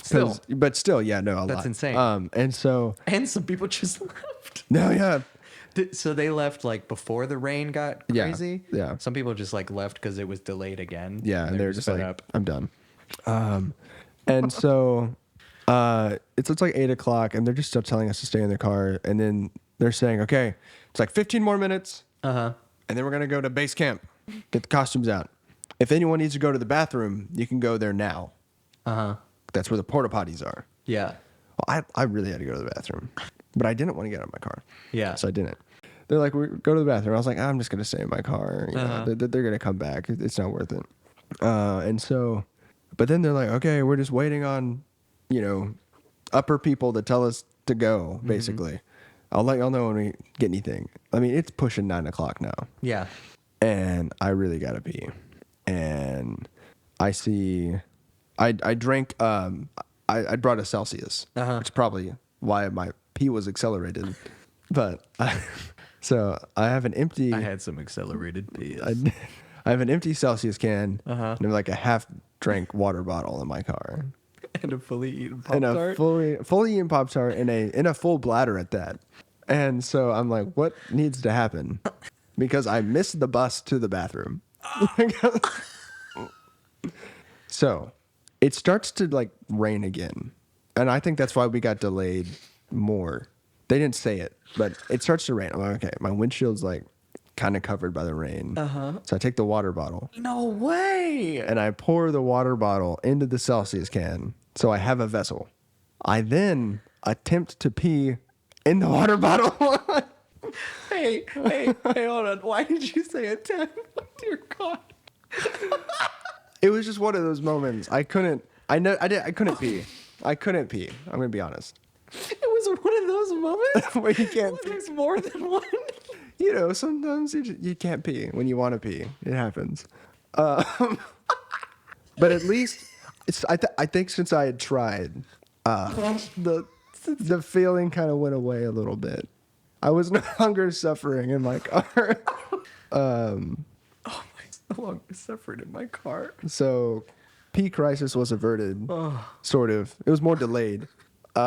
Still. But still, yeah, no, a lot. That's insane. And some people just left. No, yeah. So they left before the rain got crazy? Yeah. Some people just left because it was delayed again. Yeah, and they're just fed up. I'm done. And so it's 8 o'clock, and they're just still telling us to stay in the car, and then they're saying, okay, it's 15 more minutes, and then we're gonna go to base camp, get the costumes out. If anyone needs to go to the bathroom, you can go there now. That's where the porta potties are. Yeah. Well, I really had to go to the bathroom, but I didn't want to get out of my car. Yeah. So I didn't. They're like, go to the bathroom. I was like, I'm just going to stay in my car. You know, they're going to come back. It's not worth it. And so But then they're like, okay, we're just waiting on, upper people to tell us to go, basically. I'll let y'all know when we get anything. I mean, it's pushing 9 o'clock now. Yeah. And I really got to pee. And I see, I drank, I brought a Celsius, which is probably why my pee was accelerated. But, so I have an empty. I had some accelerated pee. I have an empty Celsius can and like a half drank water bottle in my car. And a fully eaten And a Pop-Tart. fully eaten Pop-Tart in a full bladder at that. And so I'm like, what needs to happen? Because I missed the bus to the bathroom. So it starts to like rain again. And I think that's why we got delayed more. They didn't say it, but it starts to rain. I'm like, okay, my windshield's like kind of covered by the rain. So I take the water bottle No way. and I pour the water bottle into the Celsius can. So I have a vessel. I then attempt to pee in the water bottle. Hey, hold on. Why did you say attempt? Dear God. It was just one of those moments. I couldn't pee. I couldn't pee. I'm going to be honest. It was one of those moments Where you can't pee. There's more than one. Sometimes you can't pee when you want to pee. It happens. But at least I think since I had tried, the feeling kind of went away a little bit. I was no longer suffering in my car. So long suffered in my car. So pee crisis was averted, sort of. It was more delayed. So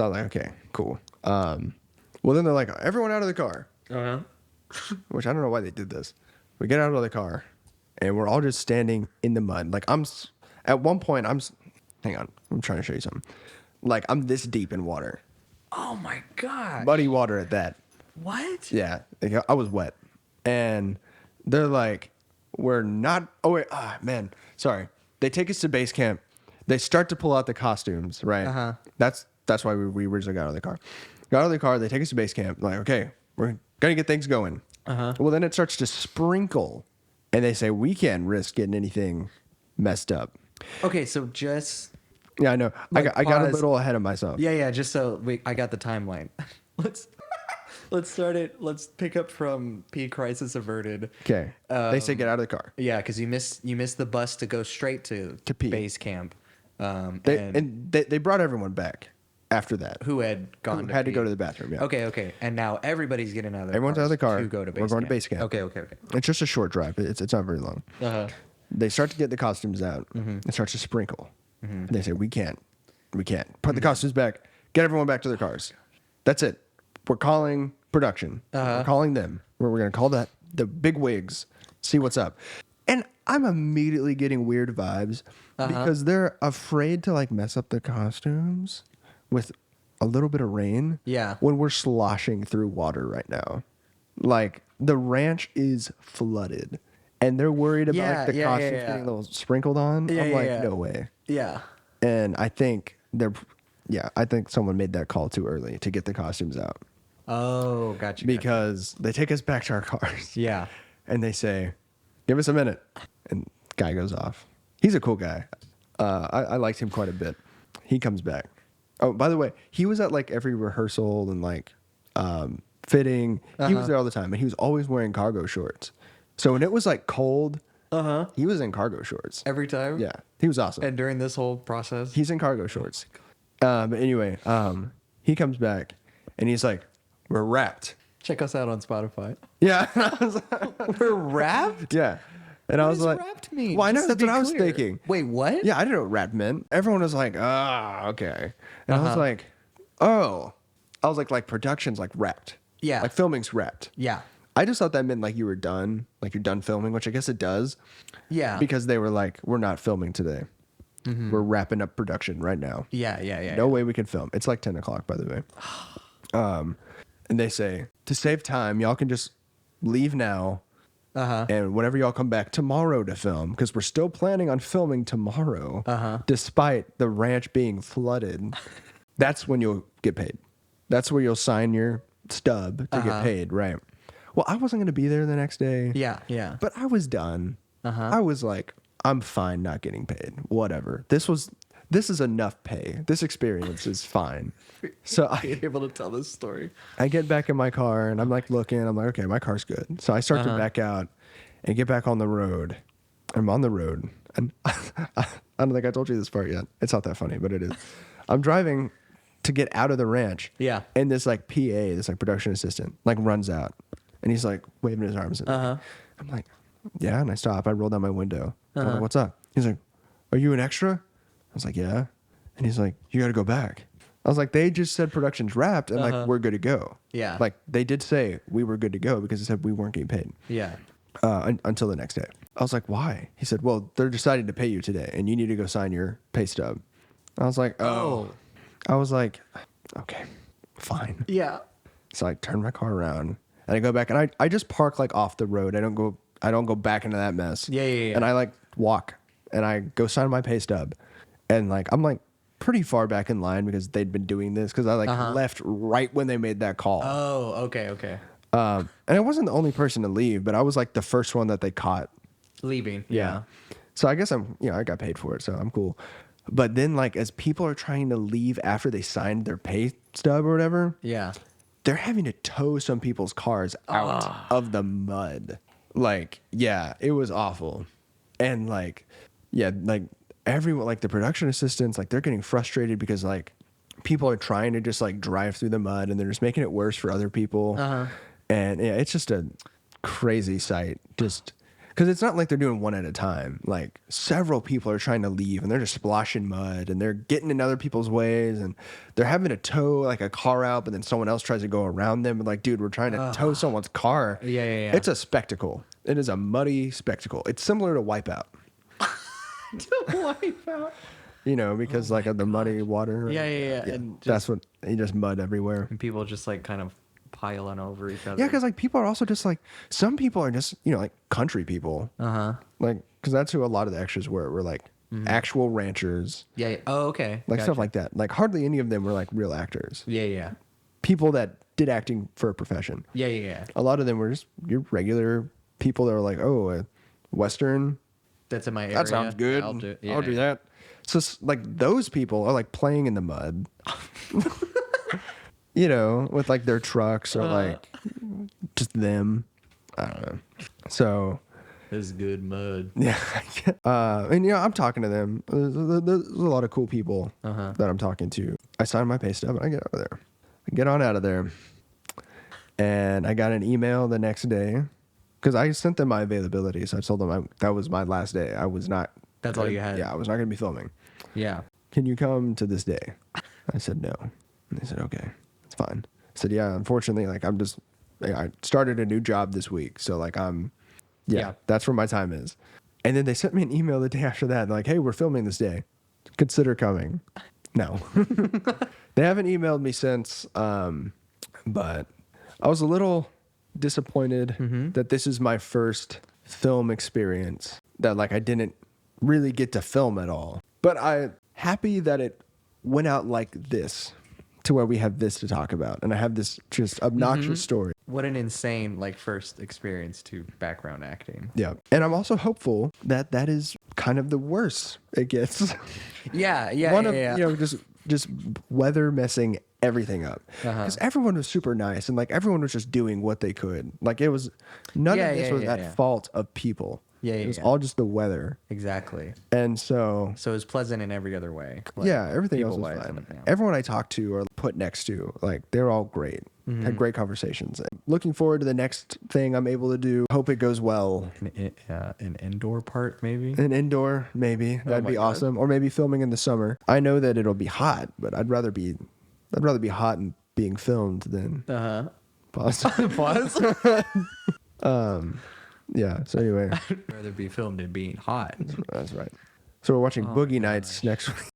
I was like, okay, cool. Well, then they're like, everyone out of the car. Which I don't know why they did this. We get out of the car, and we're all just standing in the mud. Like at one point, hang on, I'm trying to show you something. Like I'm this deep in water, Oh my God. muddy water at that. What? Yeah, like, I was wet, and they're like, we're not. Oh wait, man, sorry. They take us to base camp. They start to pull out the costumes, right? That's why we originally got out of the car. Got out of the car. They take us to base camp. Like, okay, we're gonna get things going. Well, then it starts to sprinkle, and they say we can't risk getting anything messed up. Okay, so just Yeah, I know. Like, I got a pause. little ahead of myself. yeah. Just so I got the timeline. Let's start it. Let's pick up from P crisis averted. Okay. They say get out of the car. Yeah, because you missed the bus to go straight to pee. base camp. They brought everyone back after that. Who had gone Who had to go to the bathroom? Yeah. Okay. And now everybody's getting out of their Everyone's out of the cars car. to go to base We're going camp. to base camp. Okay. It's just a short drive. It's not very long. They start to get the costumes out. It starts to sprinkle. And they say we can't. Put the costumes back. Get everyone back to their cars. That's it. We're calling production. We're calling them. We're going to call the big wigs. See what's up. And I'm immediately getting weird vibes because they're afraid to like mess up the costumes with a little bit of rain. Yeah. When we're sloshing through water right now. Like the ranch is flooded and they're worried about the costumes getting a little sprinkled on. I'm like, no way. Yeah. And I think I think someone made that call too early to get the costumes out. Oh, gotcha. Because they take us back to our cars. Yeah. And they say, give us a minute. And guy goes off. He's a cool guy. I liked him quite a bit. He comes back. Oh, by the way, he was at like every rehearsal and like fitting. He was there all the time. And he was always wearing cargo shorts. So when it was like cold, he was in cargo shorts. Every time? Yeah. He was awesome. And during this whole process? He's in cargo shorts. But anyway, he comes back and he's like, we're wrapped. Check us out on Spotify. Yeah. I was like, We're wrapped? yeah. And I was does like, wrapped mean? Well, I know Just to that's what be I was clear. thinking. Wait, what? Yeah, I didn't know what wrapped meant. Everyone was like, okay. And I was like, oh. I was like production's like wrapped. Yeah. Like filming's wrapped. Yeah. I just thought that meant like you were done, like you're done filming, which I guess it does. Yeah. Because they were like, we're not filming today. We're wrapping up production right now. Yeah. No way we can film. It's like 10 o'clock, by the way. And they say, to save time, y'all can just leave now. And whenever y'all come back tomorrow to film, because we're still planning on filming tomorrow, despite the ranch being flooded, that's when you'll get paid. That's where you'll sign your stub to get paid, right? Well, I wasn't going to be there the next day. Yeah. But I was done. I was like, I'm fine not getting paid. Whatever. This is enough pay. This experience is fine. So You're able to tell this story. I get back in my car and I'm like looking. I'm like, okay, my car's good. So I start to back out and get back on the road. I'm on the road. And I don't think I told you this part yet. It's not that funny, but it is. I'm driving to get out of the ranch. Yeah. And this like PA, this like production assistant, like runs out. And he's like waving his arms at me. I'm like, yeah. And I stop. I roll down my window. I'm like, what's up? He's like, are you an extra? I was like, yeah. And he's like, you got to go back. I was like, they just said production's wrapped and like, we're good to go. Yeah. Like they did say we were good to go because they said we weren't getting paid. Yeah. Until the next day. I was like, why? He said, well, they're deciding to pay you today and you need to go sign your pay stub. I was like, oh. I was like, okay, fine. Yeah. So I turn my car around and I go back and I just park like off the road. I don't go back into that mess. Yeah. And I like walk and I go sign my pay stub. And like, I'm like pretty far back in line because they'd been doing this because I like left right when they made that call. Oh, okay. And I wasn't the only person to leave, but I was like the first one that they caught. Leaving. Yeah. So I guess I got paid for it, so I'm cool. But then like as people are trying to leave after they signed their pay stub or whatever, Yeah. they're having to tow some people's cars out of the mud. Like, yeah, it was awful. And like, yeah, like everyone, like the production assistants, like they're getting frustrated because like people are trying to just like drive through the mud and they're just making it worse for other people. And yeah, it's just a crazy sight. Just because it's not like they're doing one at a time. Like several people are trying to leave and they're just splashing mud and they're getting in other people's ways and they're having to tow like a car out, but then someone else tries to go around them. And like, dude, we're trying to tow someone's car. Yeah. It's a spectacle. It is a muddy spectacle. It's similar to Wipeout. Wipeout. You know, because like of the muddy water. Yeah. And That's what, you just mud everywhere. and people just like kind of piling over each other. Yeah, because like people are also just like, some people are just, you know, like country people. Like, because that's who a lot of the extras were like actual ranchers. Yeah. Oh, okay. Like Gotcha. stuff like that. Like hardly any of them were like real actors. Yeah. People that did acting for a profession. Yeah. A lot of them were just your regular people that were like, oh, Western. That's in my area. That sounds good. I'll do, I'll do that. So like those people are like playing in the mud. You know, with like their trucks or like just them. I don't know. So This is good mud. yeah, and you know, I'm talking to them. There's a lot of cool people that I'm talking to. I signed my pay stub and I get out of there. I get on out of there, and I got an email the next day because I sent them my availability. So I told them that was my last day. I was not. That's all you had? Yeah, I was not going to be filming. Yeah. Can you come to this day? I said no, and they said okay, it's fine. I said yeah. Unfortunately, like I started a new job this week, so like yeah, that's where my time is. And then they sent me an email the day after that. They're like, hey, we're filming this day. Consider coming. No. They haven't emailed me since, but I was a little disappointed that this is my first film experience that like I didn't really get to film at all. But I'm happy that it went out like this, to where we have this to talk about. And I have this just obnoxious story. What an insane like first experience to background acting. Yeah. And I'm also hopeful that that is kind of the worst it gets. Yeah. You know, just weather messing everything up. Because everyone was super nice and like everyone was just doing what they could. Like it was none of this was at fault of people. It was all just the weather. Exactly. And so it was pleasant in every other way. Like, yeah, everything else was people-wise fine. and, yeah. Everyone I talked to or put next to, like they're all great. Had great conversations. Looking forward to the next thing I'm able to do. Hope it goes well. An indoor part, maybe? An indoor, maybe. That'd be awesome. Or maybe filming in the summer. I know that it'll be hot, but I'd rather be hot and being filmed than pause. Pause? Yeah. So anyway, I'd rather be filmed in being hot. that's right. So we're watching Boogie Nights next week.